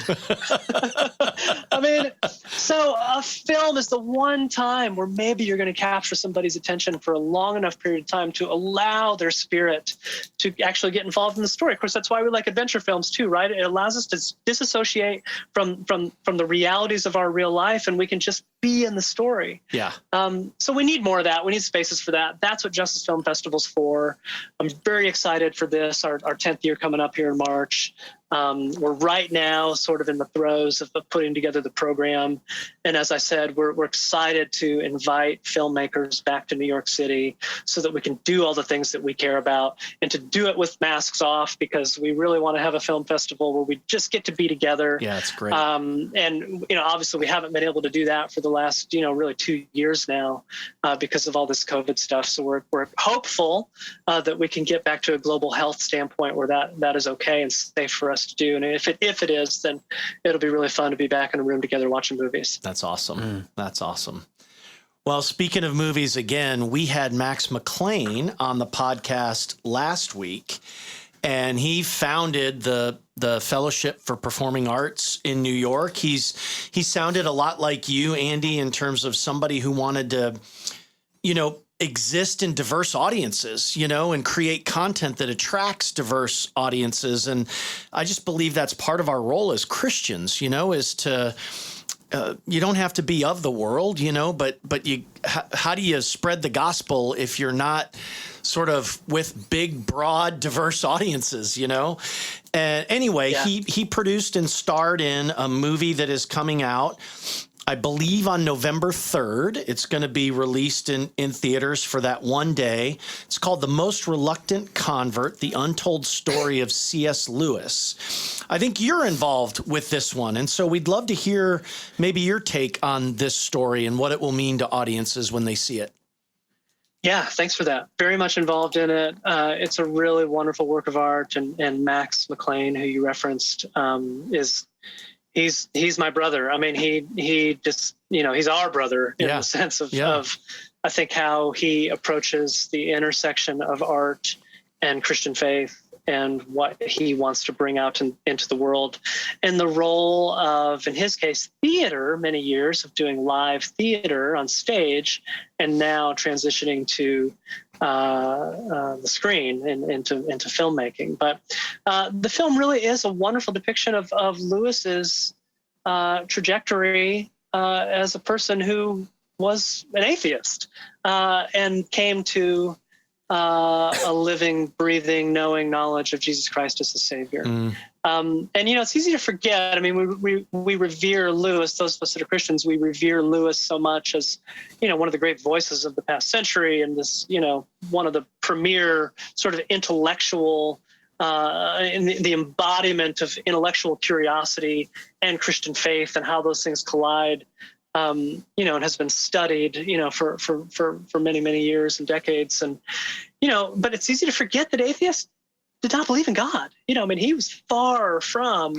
I mean, so a film is the one time where maybe you're going to capture somebody's attention for a long enough period of time to allow their spirit to actually get involved in the story. Of course, that's why we like adventure films too, right? It allows us to disassociate from the realities of our real life, and we can just be in the story. Yeah. So we need more of that. We need spaces for that. That's what Justice Film Festival's for. I'm very excited for this, our 10th year coming up here in March. We're right now sort of in the throes of putting together the program. And as I said, we're excited to invite filmmakers back to New York City so that we can do all the things that we care about, and to do it with masks off, because we really want to have a film festival where we just get to be together. Yeah, it's great. And, obviously we haven't been able to do that for the last, really 2 years now because of all this COVID stuff. So we're hopeful that we can get back to a global health standpoint where that is okay and safe for us to do. And if it is, then it'll be really fun to be back in a room together watching movies. That's awesome. That's awesome. Well, speaking of movies, again, we had Max McLean on the podcast last week, and he founded the Fellowship for Performing Arts in New York. He sounded a lot like you, Andy, in terms of somebody who wanted to, exist in diverse audiences, and create content that attracts diverse audiences. And I just believe that's part of our role as Christians, is to, you don't have to be of the world, but how do you spread the gospel if you're not sort of with big, broad, diverse audiences, And anyway, he produced and starred in a movie that is coming out, I believe, on November 3rd. It's going to be released in theaters for that one day. It's called The Most Reluctant Convert, The Untold Story of C.S. Lewis. I think you're involved with this one, and so we'd love to hear maybe your take on this story and what it will mean to audiences when they see it. Yeah, thanks for that. Very much involved in it. It's a really wonderful work of art, and Max McLean, who you referenced, He's my brother. I mean, he just, he's our brother in the sense of I think how he approaches the intersection of art and Christian faith and what he wants to bring out into the world, and the role of, in his case, theater, many years of doing live theater on stage, and now transitioning to the screen and into filmmaking. But the film really is a wonderful depiction of Lewis's trajectory as a person who was an atheist and came to a living, breathing, knowing knowledge of Jesus Christ as the Savior. And, it's easy to forget. I mean, we revere Lewis. Those of us that are Christians, we revere Lewis so much as, one of the great voices of the past century, and this, one of the premier sort of intellectual, in the embodiment of intellectual curiosity and Christian faith, and how those things collide. And has been studied, for many, many years and decades. And, but it's easy to forget that atheists did not believe in God. He was far from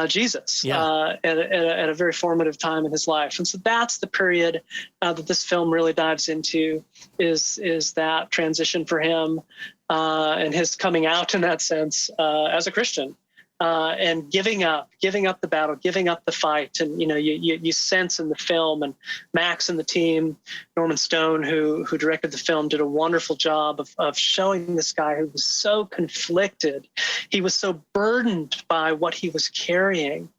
Jesus at a very formative time in his life. And so that's the period that this film really dives into, is that transition for him and his coming out in that sense as a Christian. And giving up the battle, giving up the fight. And, you sense in the film, and Max and the team, Norman Stone, who directed the film, did a wonderful job of showing this guy who was so conflicted. He was so burdened by what he was carrying,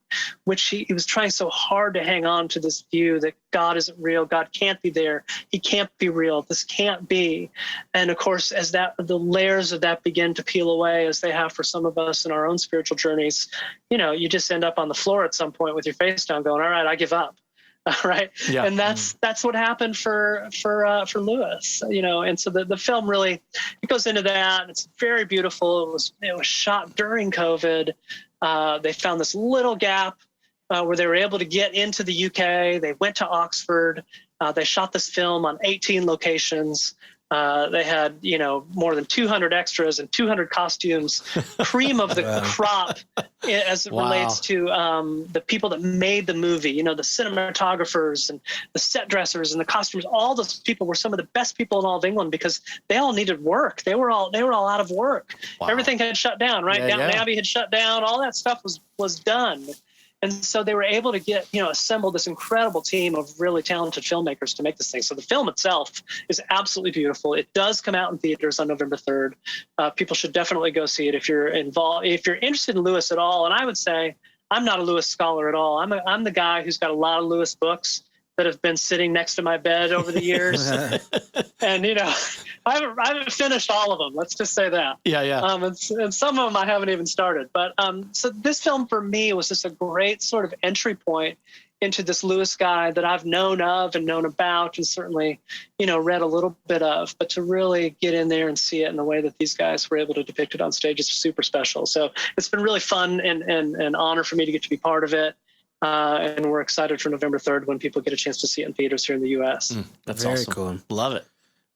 which he was trying so hard to hang on to this view that God isn't real. God can't be there. He can't be real. This can't be. And of course, as the layers of that begin to peel away, as they have for some of us in our own spiritual journeys, you just end up on the floor at some point with your face down going, all right, I give up. All right. Yeah. And that's what happened for Lewis, and so the film really, it goes into that. It's very beautiful. It was shot during COVID. They found this little gap where they were able to get into the UK. They went to Oxford. They shot this film on 18 locations. They had, more than 200 extras and 200 costumes, cream of the crop as it relates to the people that made the movie, the cinematographers and the set dressers and the costumes. All those people were some of the best people in all of England because they all needed work. They were all out of work. Wow. Everything had shut down, right? Downton Abbey had shut down. All that stuff was done. And so they were able to get, assemble this incredible team of really talented filmmakers to make this thing. So the film itself is absolutely beautiful. It does come out in theaters on November 3rd. People should definitely go see it if you're involved, if you're interested in Lewis at all. And I would say I'm not a Lewis scholar at all. I'm the guy who's got a lot of Lewis books that have been sitting next to my bed over the years. And, I haven't finished all of them. Let's just say that. Yeah. And some of them I haven't even started. But so this film for me was just a great sort of entry point into this Lewis guy that I've known of and known about and certainly, read a little bit of. But to really get in there and see it in the way that these guys were able to depict it on stage is super special. So it's been really fun and an honor for me to get to be part of it. And we're excited for November 3rd when people get a chance to see it in theaters here in the U.S. That's very awesome. cool. Love it.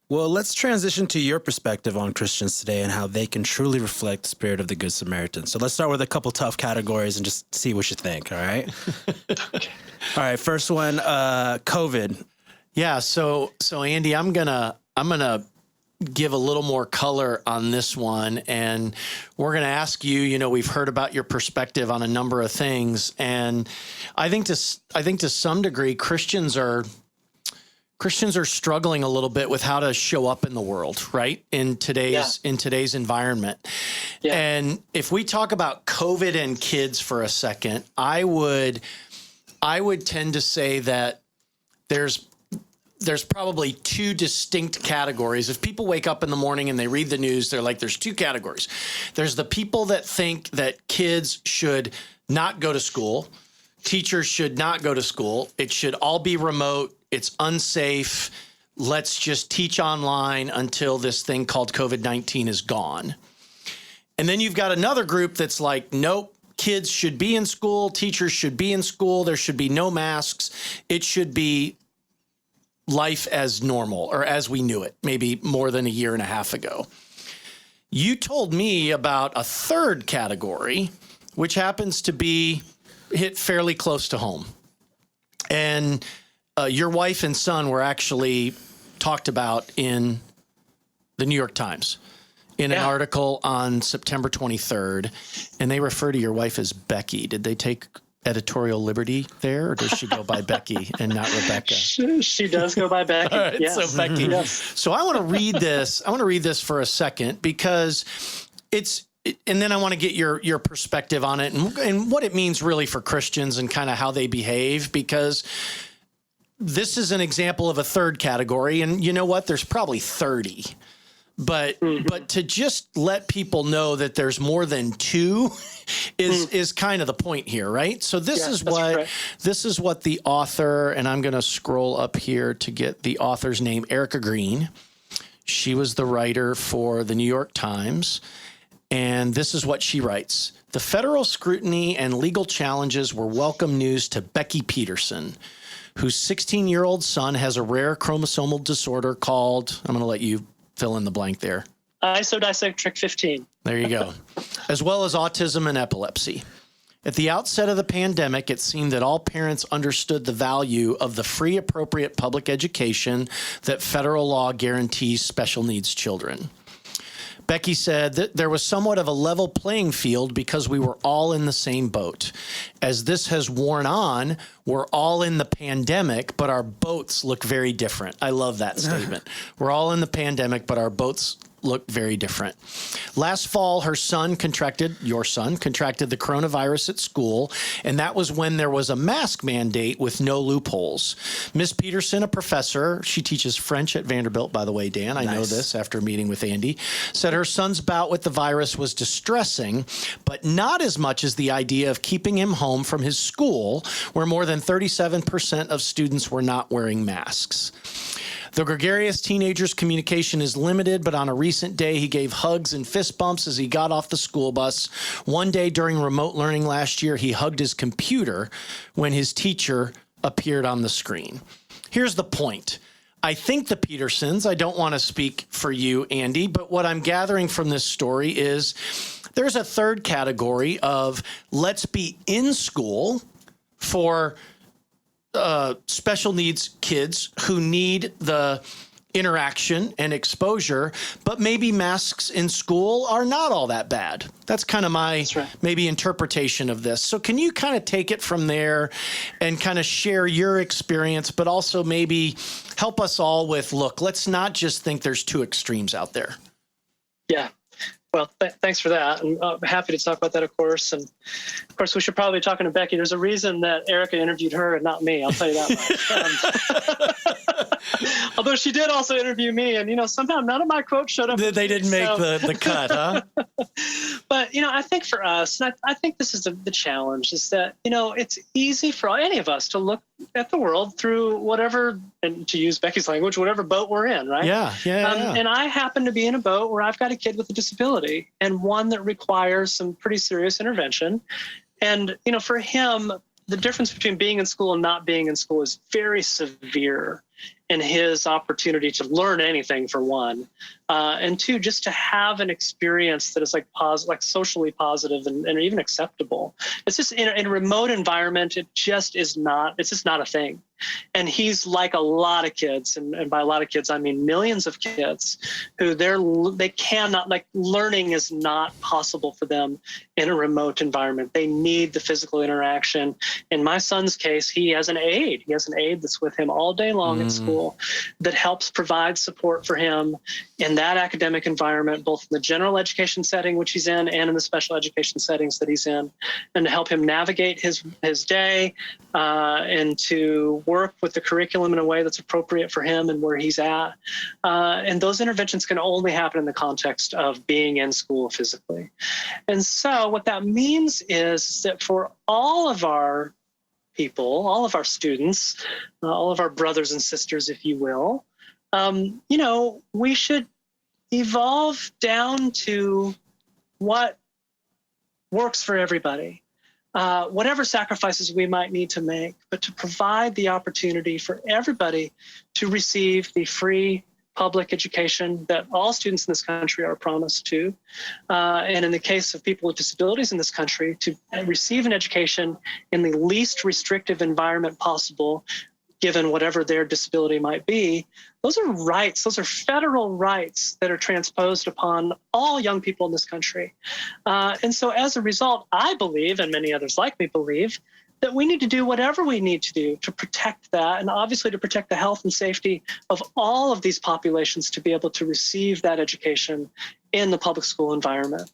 Well, let's transition to your perspective on Christians today and how they can truly reflect the spirit of the Good Samaritan. So let's start with a couple tough categories and just see what you think, all right? Okay. All right, first one, COVID. Yeah, so Andy, I'm gonna give a little more color on this one, and we're gonna ask you. We've heard about your perspective on a number of things, and I think to some degree, Christians are struggling a little bit with how to show up in the world, right? In today's environment. Yeah. And if we talk about COVID and kids for a second, I would tend to say that there's probably two distinct categories. If people wake up in the morning and they read the news, they're like, there's two categories. There's the people that think that kids should not go to school. Teachers should not go to school. It should all be remote. It's unsafe. Let's just teach online until this thing called COVID-19 is gone. And then you've got another group that's like, nope, kids should be in school. Teachers should be in school. There should be no masks. It should be life as normal or as we knew it, maybe more than a year and a half ago. You told me about a third category, which happens to be hit fairly close to home. And your wife and son were actually talked about in the New York Times in an article on September 23rd, and they refer to your wife as Becky. Did they take editorial liberty there, or does she go by Becky and not Rebecca? She does go by Becky. All right, yes. So Becky. Yes. So I want to read this. I want to read this for a second because and then I want to get your perspective on it and what it means really for Christians and kind of how they behave, because this is an example of a third category. And you know what? There's probably 30. But to just let people know that there's more than two is kind of the point here, right? So this is what the author, and I'm going to scroll up here to get the author's name, Erica Green. She was the writer for the New York Times, and this is what she writes. The federal scrutiny and legal challenges were welcome news to Becky Peterson, whose 16-year-old son has a rare chromosomal disorder called, I'm going to let you fill in the blank there. Isodisectric 15. There you go. As well as autism and epilepsy. At the outset of the pandemic, it seemed that all parents understood the value of the free, appropriate public education that federal law guarantees special needs children. Becky said that there was somewhat of a level playing field because we were all in the same boat. As this has worn on, we're all in the pandemic, but our boats look very different. I love that statement. We're all in the pandemic, but our boats look very different. Last fall, your son contracted the coronavirus at school, and that was when there was a mask mandate with no loopholes. Miss Peterson, a professor, she teaches French at Vanderbilt, by the way, Dan, I know this after meeting with Andy, said her son's bout with the virus was distressing, but not as much as the idea of keeping him home from his school, where more than 37% of students were not wearing masks. The gregarious teenager's communication is limited, but on a recent day, he gave hugs and fist bumps as he got off the school bus. One day during remote learning last year, he hugged his computer when his teacher appeared on the screen. Here's the point. I think the Petersons, I don't want to speak for you, Andy, but what I'm gathering from this story is there's a third category of let's be in school for special needs kids who need the interaction and exposure, but maybe masks in school are not all that bad. That's kind of my maybe interpretation of this. So can you kind of take it from there and kind of share your experience, but also maybe help us all with, look, let's not just think there's two extremes out there. Yeah. Well, thanks for that. I'm happy to talk about that, of course. And of course, we should probably be talking to Becky. There's a reason that Erica interviewed her and not me. I'll tell you that much. Although she did also interview me. And, somehow none of my quotes showed up. They didn't make the cut, huh? But, I think for us, and I think this is the challenge, is that, it's easy for any of us to look at the world through whatever, and to use Becky's language, whatever boat we're in, right? Yeah. And I happen to be in a boat where I've got a kid with a disability and one that requires some pretty serious intervention. And, for him, the difference between being in school and not being in school is very severe in his opportunity to learn anything, for one, and two, just to have an experience that is like socially positive and even acceptable. It's just in a remote environment, it's just not a thing. And he's like a lot of kids, and by a lot of kids, I mean millions of kids who they cannot, learning is not possible for them in a remote environment. They need the physical interaction. In my son's case, he has an aide. He has an aide that's with him all day long at school that helps provide support for him in that academic environment, both in the general education setting, which he's in, and in the special education settings that he's in, and to help him navigate his day and to work with the curriculum in a way that's appropriate for him and where he's at. And those interventions can only happen in the context of being in school physically. And so what that means is that for all of our people, all of our students, all of our brothers and sisters, if you will, we should evolve down to what works for everybody. Whatever sacrifices we might need to make, but to provide the opportunity for everybody to receive the free public education that all students in this country are promised to. And in the case of people with disabilities in this country, to receive an education in the least restrictive environment possible, given whatever their disability might be. Those are rights. Those are federal rights that are transposed upon all young people in this country. And so as a result, I believe, and many others like me believe, that we need to do whatever we need to do to protect that, and obviously to protect the health and safety of all of these populations to be able to receive that education in the public school environment.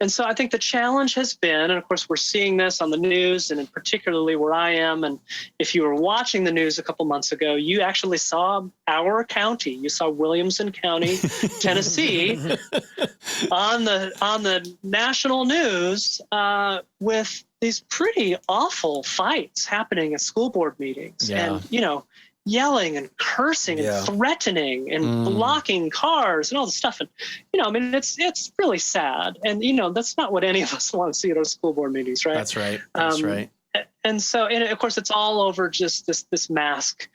And so I think the challenge has been, and of course we're seeing this on the news, and in particularly where I am, and if you were watching the news a couple months ago, you actually saw our county, you saw Williamson County, Tennessee, on the national news with these pretty awful fights happening at school board meetings. Yeah. And, yelling and cursing and threatening and blocking cars and all this stuff. And, it's really sad. And, that's not what any of us want to see at our school board meetings, right? That's right. That's right. And so, and of course, it's all over just this masking,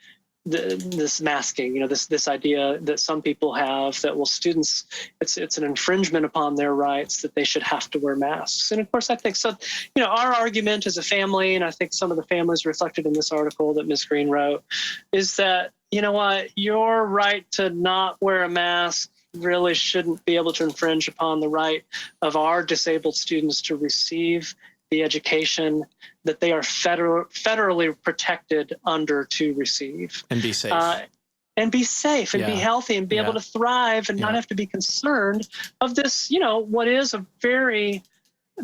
this idea that some people have that, students, it's an infringement upon their rights that they should have to wear masks. And of course, I think so, our argument as a family, and I think some of the families reflected in this article that Ms. Green wrote, is that, your right to not wear a mask really shouldn't be able to infringe upon the right of our disabled students to receive the education that they are federally protected under to receive. And be safe. And be safe and be healthy and be able to thrive and not have to be concerned of this, what is a very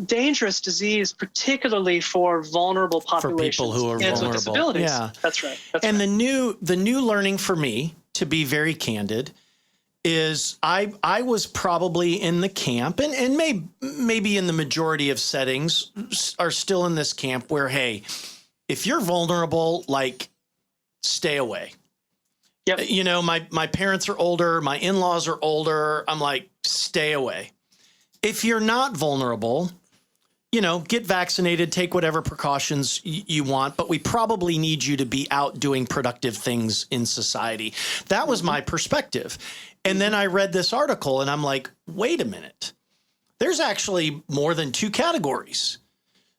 dangerous disease, particularly for vulnerable populations. For people who are vulnerable. With disabilities. Yeah. That's right. The new learning for me, to be very candid, is I was probably in the camp, and maybe in the majority of settings are still in this camp where, hey, if you're vulnerable, stay away. Yep. You know, my parents are older, my in-laws are older. I'm like, stay away. If you're not vulnerable, you know, get vaccinated, take whatever precautions you want, but we probably need you to be out doing productive things in society. That was my perspective. And then I read this article and I'm like, wait a minute. There's actually more than two categories.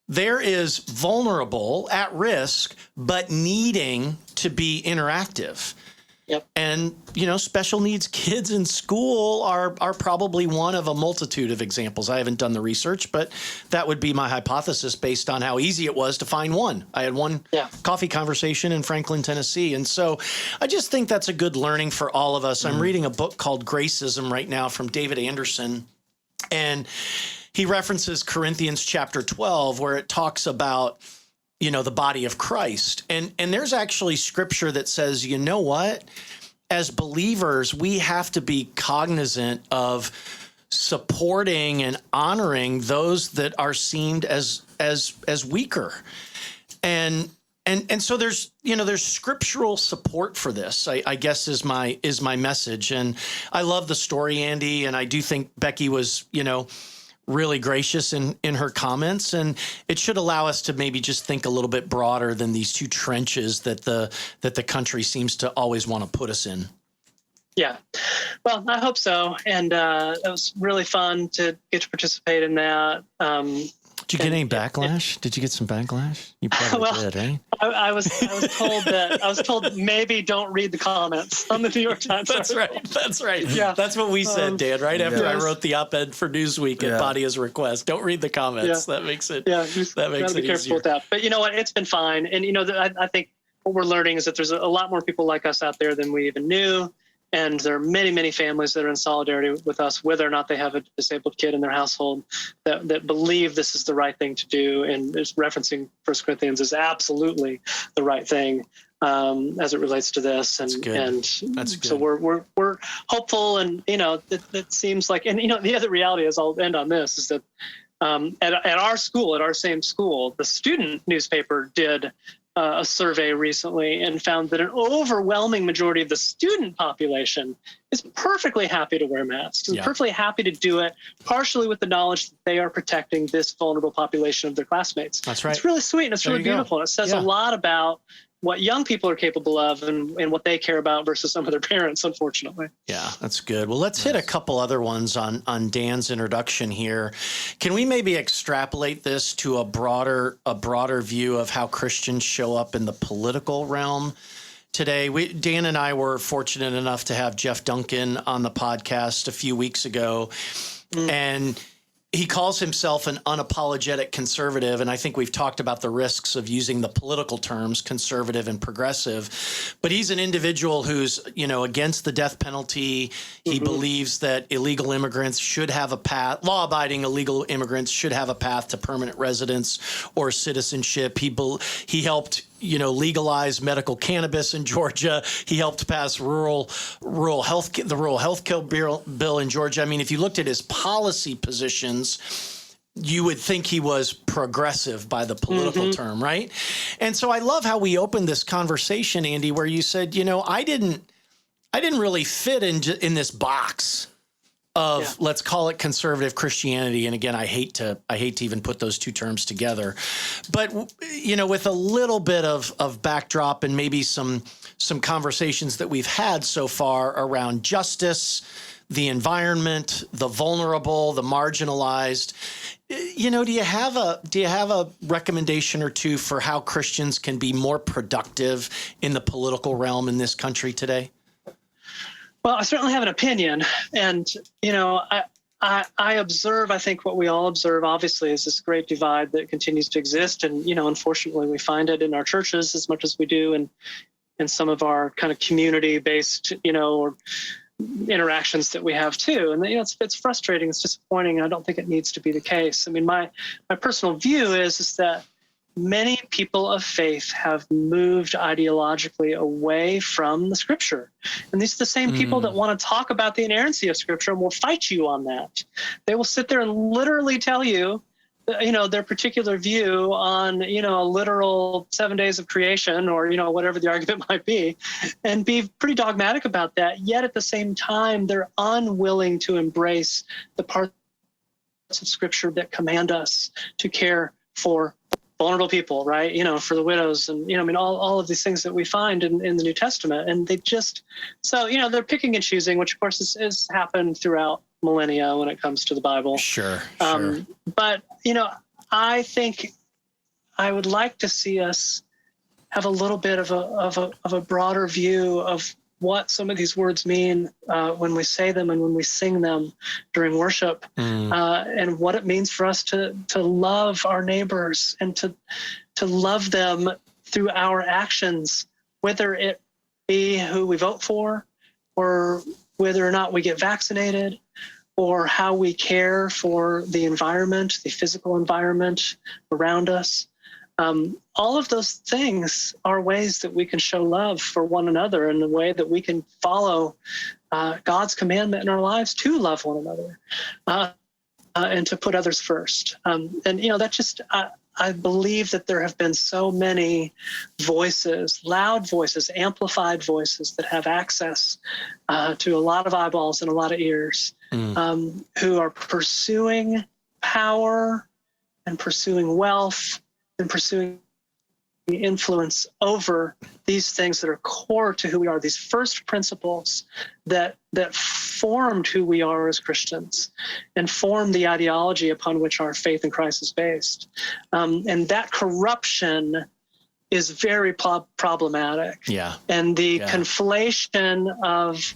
There is vulnerable, at risk, but needing to be interactive. Yep. And, you know, special needs kids in school are probably one of a multitude of examples. I haven't done the research, but that would be my hypothesis based on how easy it was to find one. I had one coffee conversation in Franklin, Tennessee. And so I just think that's a good learning for all of us. I'm reading a book called Gracism right now from David Anderson, and he references Corinthians chapter 12, where it talks about, you know, the body of Christ. And there's actually scripture that says, you know what? As believers, we have to be cognizant of supporting and honoring those that are seen as weaker. And so there's, you know, there's scriptural support for this, I guess is my message. And I love the story, Andy. And I do think Becky was, you know, really gracious in her comments, and it should allow us to maybe just think a little bit broader than these two trenches that the country seems to always want to put us in. Yeah, well, I hope so, and it was really fun to get to participate in that. Did you get any backlash? Did you get some backlash? You probably did, eh? I was told maybe don't read the comments on the New York Times. That's right. Yeah, that's what we said, Dan. Right after I wrote the op-ed for Newsweek at Badia's request. Don't read the comments. That makes it. Yeah, that makes it be careful easier with that. But you know what? It's been fine, and you know, I think what we're learning is that there's a lot more people like us out there than we even knew. And there are many, many families that are in solidarity with us, whether or not they have a disabled kid in their household, that believe this is the right thing to do. And it's referencing 1 Corinthians is absolutely the right thing as it relates to this. And That's good. So we're hopeful, and you know it seems like, and you know the other reality is, I'll end on this, is that at our school, at our same school, the student newspaper did a survey recently and found that an overwhelming majority of the student population is perfectly happy to wear masks and perfectly happy to do it, partially with the knowledge that they are protecting this vulnerable population of their classmates. That's right. It's really sweet, and it's really beautiful. And it says a lot about what young people are capable of and what they care about versus some of their parents, unfortunately. Yeah, that's good. Well, let's hit a couple other ones on Dan's introduction here. Can we maybe extrapolate this to a broader view of how Christians show up in the political realm today? Dan and I were fortunate enough to have Jeff Duncan on the podcast a few weeks ago, and he calls himself an unapologetic conservative, and I think we've talked about the risks of using the political terms conservative and progressive. But he's an individual who's, you know, against the death penalty. He believes that illegal immigrants should have a path, law-abiding illegal immigrants should have a path to permanent residence or citizenship. He helped, you know, legalize medical cannabis in Georgia. He helped pass the rural health care bill in Georgia. I mean, if you looked at his policy positions, you would think he was progressive by the political term, right? And so I love how we opened this conversation, Andy, where you said, you know, I didn't really fit in this box of let's call it conservative Christianity. And again, I hate to even put those two terms together, but you know, with a little bit of backdrop and maybe some conversations that we've had so far around justice, the environment, the vulnerable, the marginalized, you know, do you have a recommendation or two for how Christians can be more productive in the political realm in this country today? Well, I certainly have an opinion, and you know, I observe. I think what we all observe, obviously, is this great divide that continues to exist, and you know, unfortunately, we find it in our churches as much as we do in some of our kind of community-based, you know, or interactions that we have too. And you know, it's frustrating, it's disappointing. I don't think it needs to be the case. I mean, my personal view is that many people of faith have moved ideologically away from the scripture. And these are the same people that want to talk about the inerrancy of scripture and will fight you on that. They will sit there and literally tell you their particular view on, a literal 7 days of creation, or, whatever the argument might be, and be pretty dogmatic about that. Yet at the same time, they're unwilling to embrace the parts of Scripture that command us to care for vulnerable people, right? For the widows, and, all of these things that we find in the New Testament. And they just, so, they're picking and choosing, which of course is happened throughout millennia when it comes to the Bible. Sure. But, I think I would like to see us have a little bit of a broader view of what some of these words mean when we say them and when we sing them during worship, and what it means for us to love our neighbors and to love them through our actions, whether it be who we vote for, or whether or not we get vaccinated, or how we care for the environment, the physical environment around us. All of those things are ways that we can show love for one another, in a way that we can follow God's commandment in our lives to love one another and to put others first. That just, I believe that there have been so many voices, loud voices, amplified voices that have access to a lot of eyeballs and a lot of ears, who are pursuing power and pursuing wealth and pursuing influence over these things that are core to who we are, these first principles that formed who we are as Christians and formed the ideology upon which our faith in Christ is based. And that corruption is very problematic. Yeah. And the conflation of,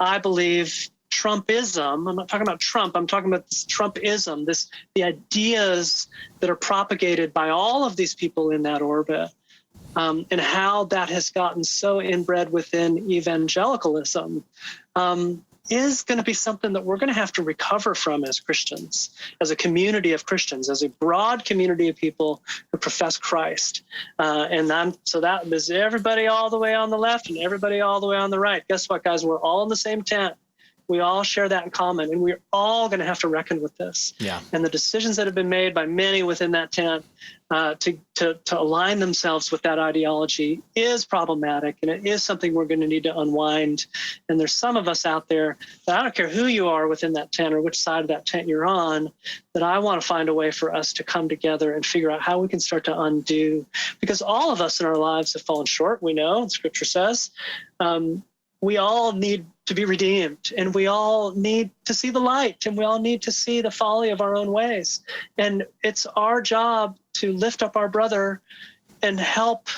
I believe, Trumpism. I'm not talking about Trump. I'm talking about this Trumpism, the ideas that are propagated by all of these people in that orbit, and how that has gotten so inbred within evangelicalism, is going to be something that we're going to have to recover from as Christians, as a community of Christians, as a broad community of people who profess Christ. So that is everybody all the way on the left and everybody all the way on the right. Guess what, guys? We're all in the same tent. We all share that in common, and we're all going to have to reckon with this. Yeah. And the decisions that have been made by many within that tent to align themselves with that ideology is problematic, and it is something we're going to need to unwind. And there's some of us out there that, I don't care who you are within that tent or which side of that tent you're on, that I want to find a way for us to come together and figure out how we can start to undo. Because all of us in our lives have fallen short, we know, Scripture says. We all need to be redeemed, and we all need to see the light, and we all need to see the folly of our own ways. And it's our job to lift up our brother and help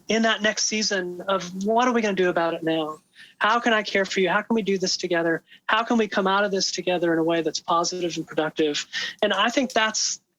in that next season of, what are we going to do about it now? How can I care for you? How can we do this together? How can we come out of this together in a way that's positive and productive? And I think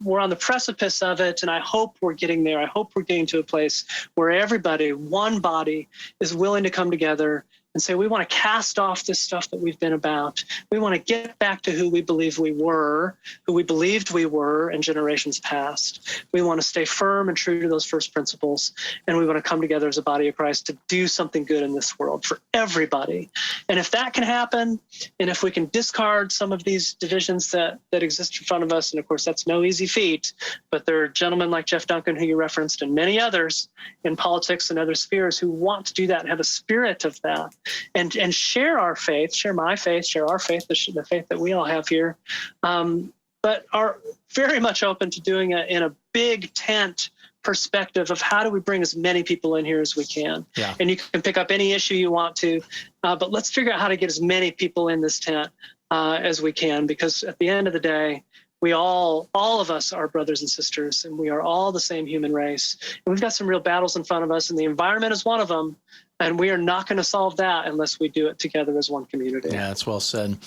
we're on the precipice of it, and I hope we're getting there. I hope we're getting to a place where everybody, one body, is willing to come together and say, we want to cast off this stuff that we've been about. We want to get back to who we believe we were, who we believed we were in generations past. We want to stay firm and true to those first principles, and we want to come together as a body of Christ to do something good in this world for everybody. And if that can happen, and if we can discard some of these divisions that exist in front of us, and of course that's no easy feat, but there are gentlemen like Jeff Duncan, who you referenced, and many others in politics and other spheres who want to do that and have a spirit of that. And share our faith, share my faith, share our faith, the faith that we all have here, but are very much open to doing it in a big tent perspective of, how do we bring as many people in here as we can? Yeah. And you can pick up any issue you want to, but let's figure out how to get as many people in this tent as we can, because at the end of the day, we all of us are brothers and sisters, and we are all the same human race. And we've got some real battles in front of us, and the environment is one of them. And we are not going to solve that unless we do it together as one community. Yeah, that's well said.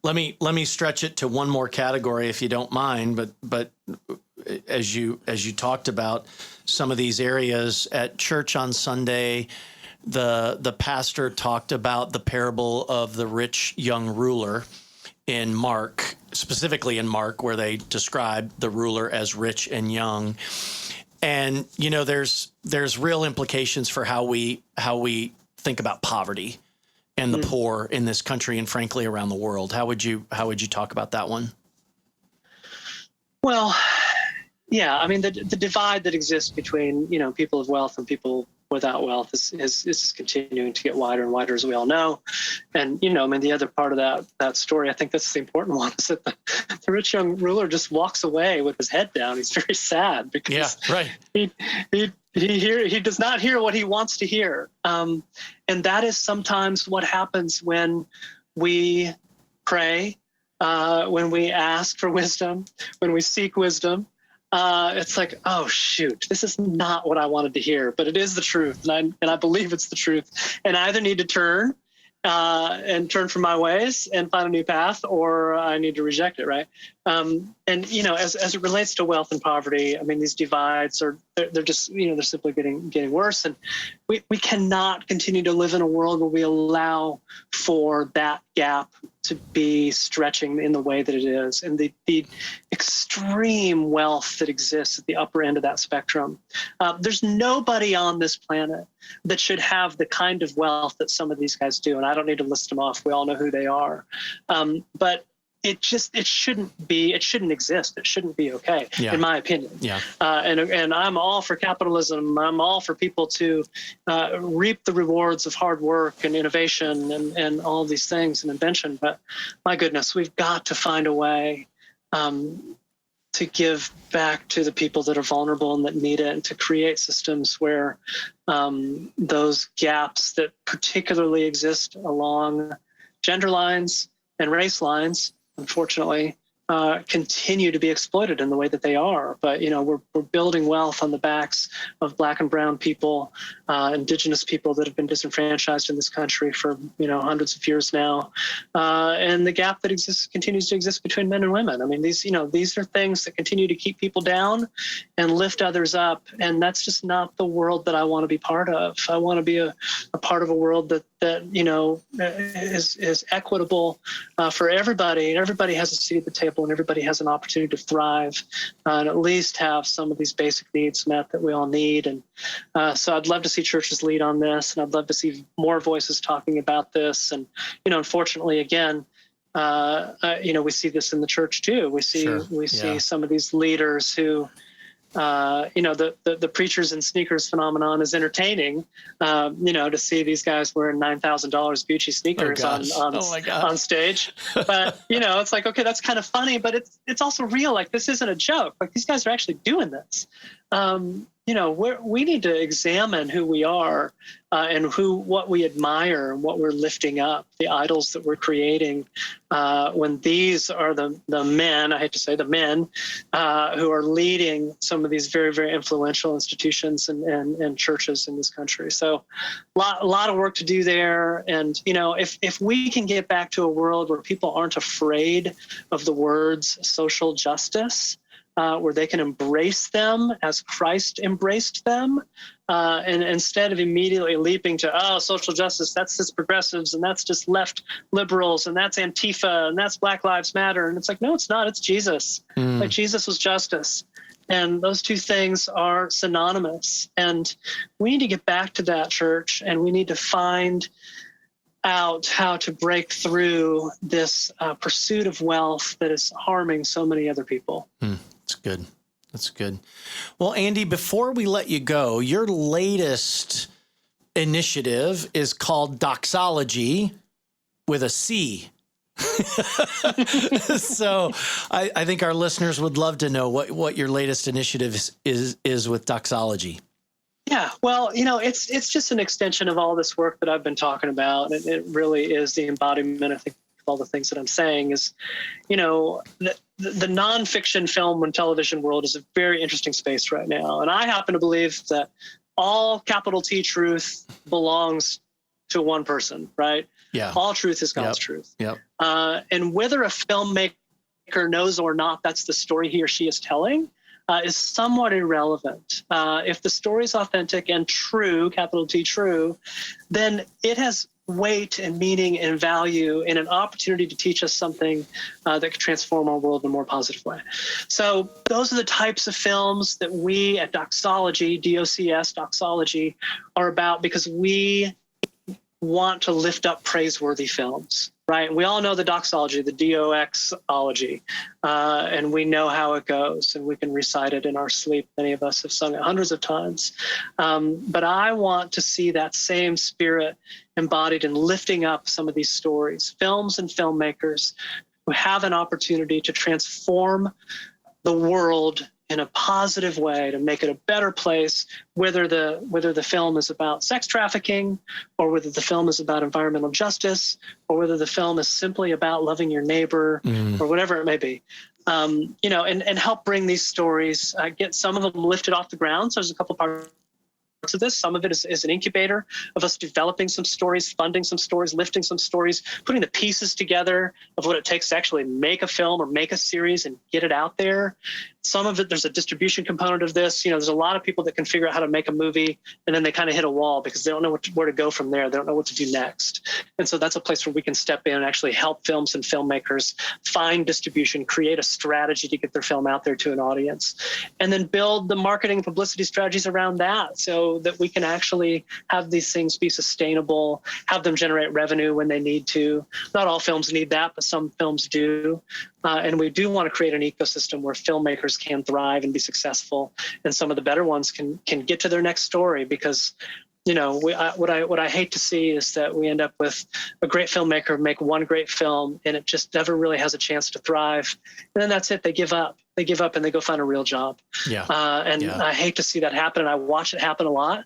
Let me stretch it to one more category, if you don't mind. But as you talked about some of these areas at church on Sunday, the pastor talked about the parable of the rich young ruler in Mark, specifically in Mark, where they describe the ruler as rich and young. And, there's real implications for how we think about poverty and the poor in this country and frankly around the world. How would you talk about that one? Well, Yeah, I mean, the divide that exists between, people of wealth and people without wealth is just continuing to get wider and wider, as we all know. And, I mean, the other part of that story, I think that's the important one, is that the rich young ruler just walks away with his head down. He's very sad because he does not hear what he wants to hear. And that is sometimes what happens when we pray, when we ask for wisdom, when we seek wisdom. It's like, oh shoot, this is not what I wanted to hear, but it is the truth, and I believe it's the truth. And I either need to turn from my ways and find a new path, or I need to reject it, right? And as it relates to wealth and poverty, I mean, these divides they're just they're simply getting worse, and we cannot continue to live in a world where we allow for that gap to be stretching in the way that it is, and the extreme wealth that exists at the upper end of that spectrum. There's nobody on this planet that should have the kind of wealth that some of these guys do, and I don't need to list them off. We all know who they are, but it shouldn't exist. It shouldn't be okay, in my opinion. Yeah. And I'm all for capitalism. I'm all for people to reap the rewards of hard work and innovation and all these things and invention. But my goodness, we've got to find a way to give back to the people that are vulnerable and that need it, and to create systems where those gaps that particularly exist along gender lines and race lines, unfortunately, continue to be exploited in the way that they are. But, we're building wealth on the backs of Black and brown people, indigenous people that have been disenfranchised in this country for, hundreds of years now. And the gap that continues to exist between men and women. I mean, these are things that continue to keep people down and lift others up. And that's just not the world that I want to be part of. I want to be a part of a world that is equitable for everybody. Everybody has a seat at the table, and everybody has an opportunity to thrive and at least have some of these basic needs met that we all need. And so I'd love to see churches lead on this, and I'd love to see more voices talking about this. And, unfortunately, again, we see this in the church too. We see some of these leaders who, the preachers in sneakers phenomenon is entertaining, to see these guys wearing $9,000 Gucci sneakers on stage. But, it's like, okay, that's kind of funny, but it's also real. Like, this isn't a joke. Like, these guys are actually doing this. We need to examine who we are and what we admire and what we're lifting up, the idols that we're creating, when these are the men, I hate to say the men, who are leading some of these very, very influential institutions and churches in this country. So a lot of work to do there. And, if we can get back to a world where people aren't afraid of the words social justice, where they can embrace them as Christ embraced them, and instead of immediately leaping to, social justice, that's just progressives, and that's just left liberals, and that's Antifa, and that's Black Lives Matter. And it's like, no, it's not. It's Jesus. Like, Jesus was justice. And those two things are synonymous. And we need to get back to that, church, and we need to find out how to break through this pursuit of wealth that is harming so many other people. That's good. That's good. Well, Andy, before we let you go, your latest initiative is called Doxology with a C. So I think our listeners would love to know what your latest initiative is with Doxology. Yeah, well, it's just an extension of all this work that I've been talking about. And it really is the embodiment, I think, of all the things that I'm saying is, the nonfiction film and television world is a very interesting space right now. And I happen to believe that all capital T truth belongs to one person, right? Yeah. All truth is God's truth. Yep. And whether a filmmaker knows or not that's the story he or she is telling is somewhat irrelevant. If the story is authentic and true, capital T true, then it has weight and meaning and value and an opportunity to teach us something that could transform our world in a more positive way. So those are the types of films that we at Doxology, DOCS, Doxology, are about, because we want to lift up praiseworthy films, right? We all know the doxology, the DOX-ology, and we know how it goes, and we can recite it in our sleep. Many of us have sung it hundreds of times. But I want to see that same spirit embodied in lifting up some of these stories, films and filmmakers who have an opportunity to transform the world in a positive way, to make it a better place, whether the film is about sex trafficking, or whether the film is about environmental justice, or whether the film is simply about loving your neighbor, or whatever it may be. And help bring these stories, get some of them lifted off the ground. So there's a couple parts of this. Some of it is an incubator of us developing some stories, funding some stories, lifting some stories, putting the pieces together of what it takes to actually make a film or make a series and get it out there. Some of it, there's a distribution component of this. There's a lot of people that can figure out how to make a movie, and then they kind of hit a wall because they don't know where to go from there. They don't know what to do next. And so that's a place where we can step in and actually help films and filmmakers find distribution, create a strategy to get their film out there to an audience, and then build the marketing and publicity strategies around that so that we can actually have these things be sustainable, have them generate revenue when they need to. Not all films need that, but some films do. And we do want to create an ecosystem where filmmakers can thrive and be successful, and some of the better ones can get to their next story. Because, what I hate to see is that we end up with a great filmmaker make one great film, and it just never really has a chance to thrive. And then that's it. They give up. They give up and they go find a real job. Yeah. I hate to see that happen. And I watch it happen a lot.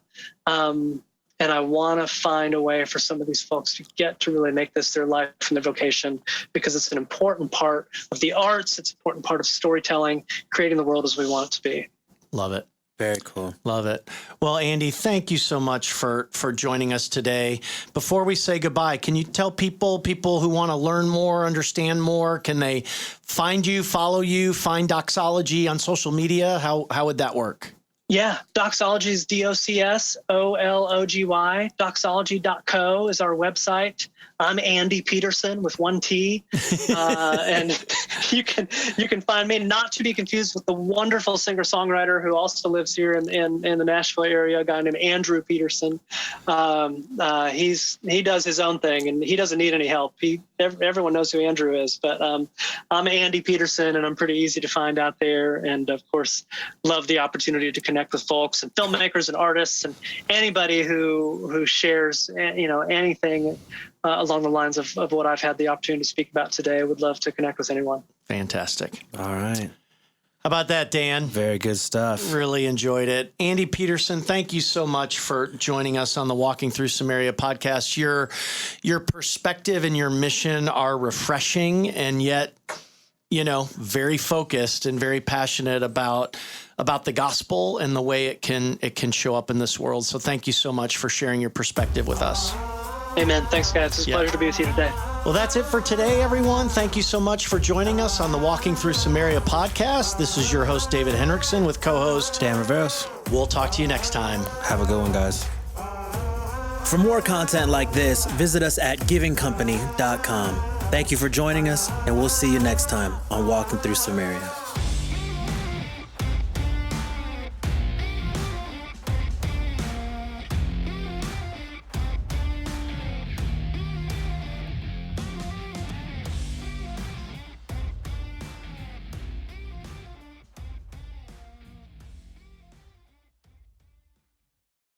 And I want to find a way for some of these folks to get to really make this their life and their vocation, because it's an important part of the arts. It's an important part of storytelling, creating the world as we want it to be. Love it. Very cool. Love it. Well, Andy, thank you so much for joining us today. Before we say goodbye, can you tell people who want to learn more, understand more, can they find you, follow you, find Doxology on social media? How would that work? Yeah, Doxology is DOCSOLOGY. Doxology.co is our website. I'm Andy Peterson with one T. And you can find me, not to be confused with the wonderful singer-songwriter who also lives here in the Nashville area, a guy named Andrew Peterson. He does his own thing, and he doesn't need any help. Everyone knows who Andrew is, but I'm Andy Peterson, and I'm pretty easy to find out there. And of course, love the opportunity to connect with folks and filmmakers and artists and anybody who shares anything along the lines of what I've had the opportunity to speak about today. I would love to connect with anyone. Fantastic. All right. How about that, Dan? Very good stuff. Really enjoyed it. Andy Peterson, thank you so much for joining us on the Walking Through Samaria podcast. Your perspective and your mission are refreshing, and yet, very focused and very passionate about the gospel and the way it can show up in this world. So thank you so much for sharing your perspective with us. Amen. Thanks, guys. It's a pleasure to be with you today. Well, that's it for today, everyone. Thank you so much for joining us on the Walking Through Samaria podcast. This is your host, David Hendrickson, with co-host Dan Riveros. We'll talk to you next time. Have a good one, guys. For more content like this, visit us at givingcompany.com. Thank you for joining us, and we'll see you next time on Walking Through Samaria.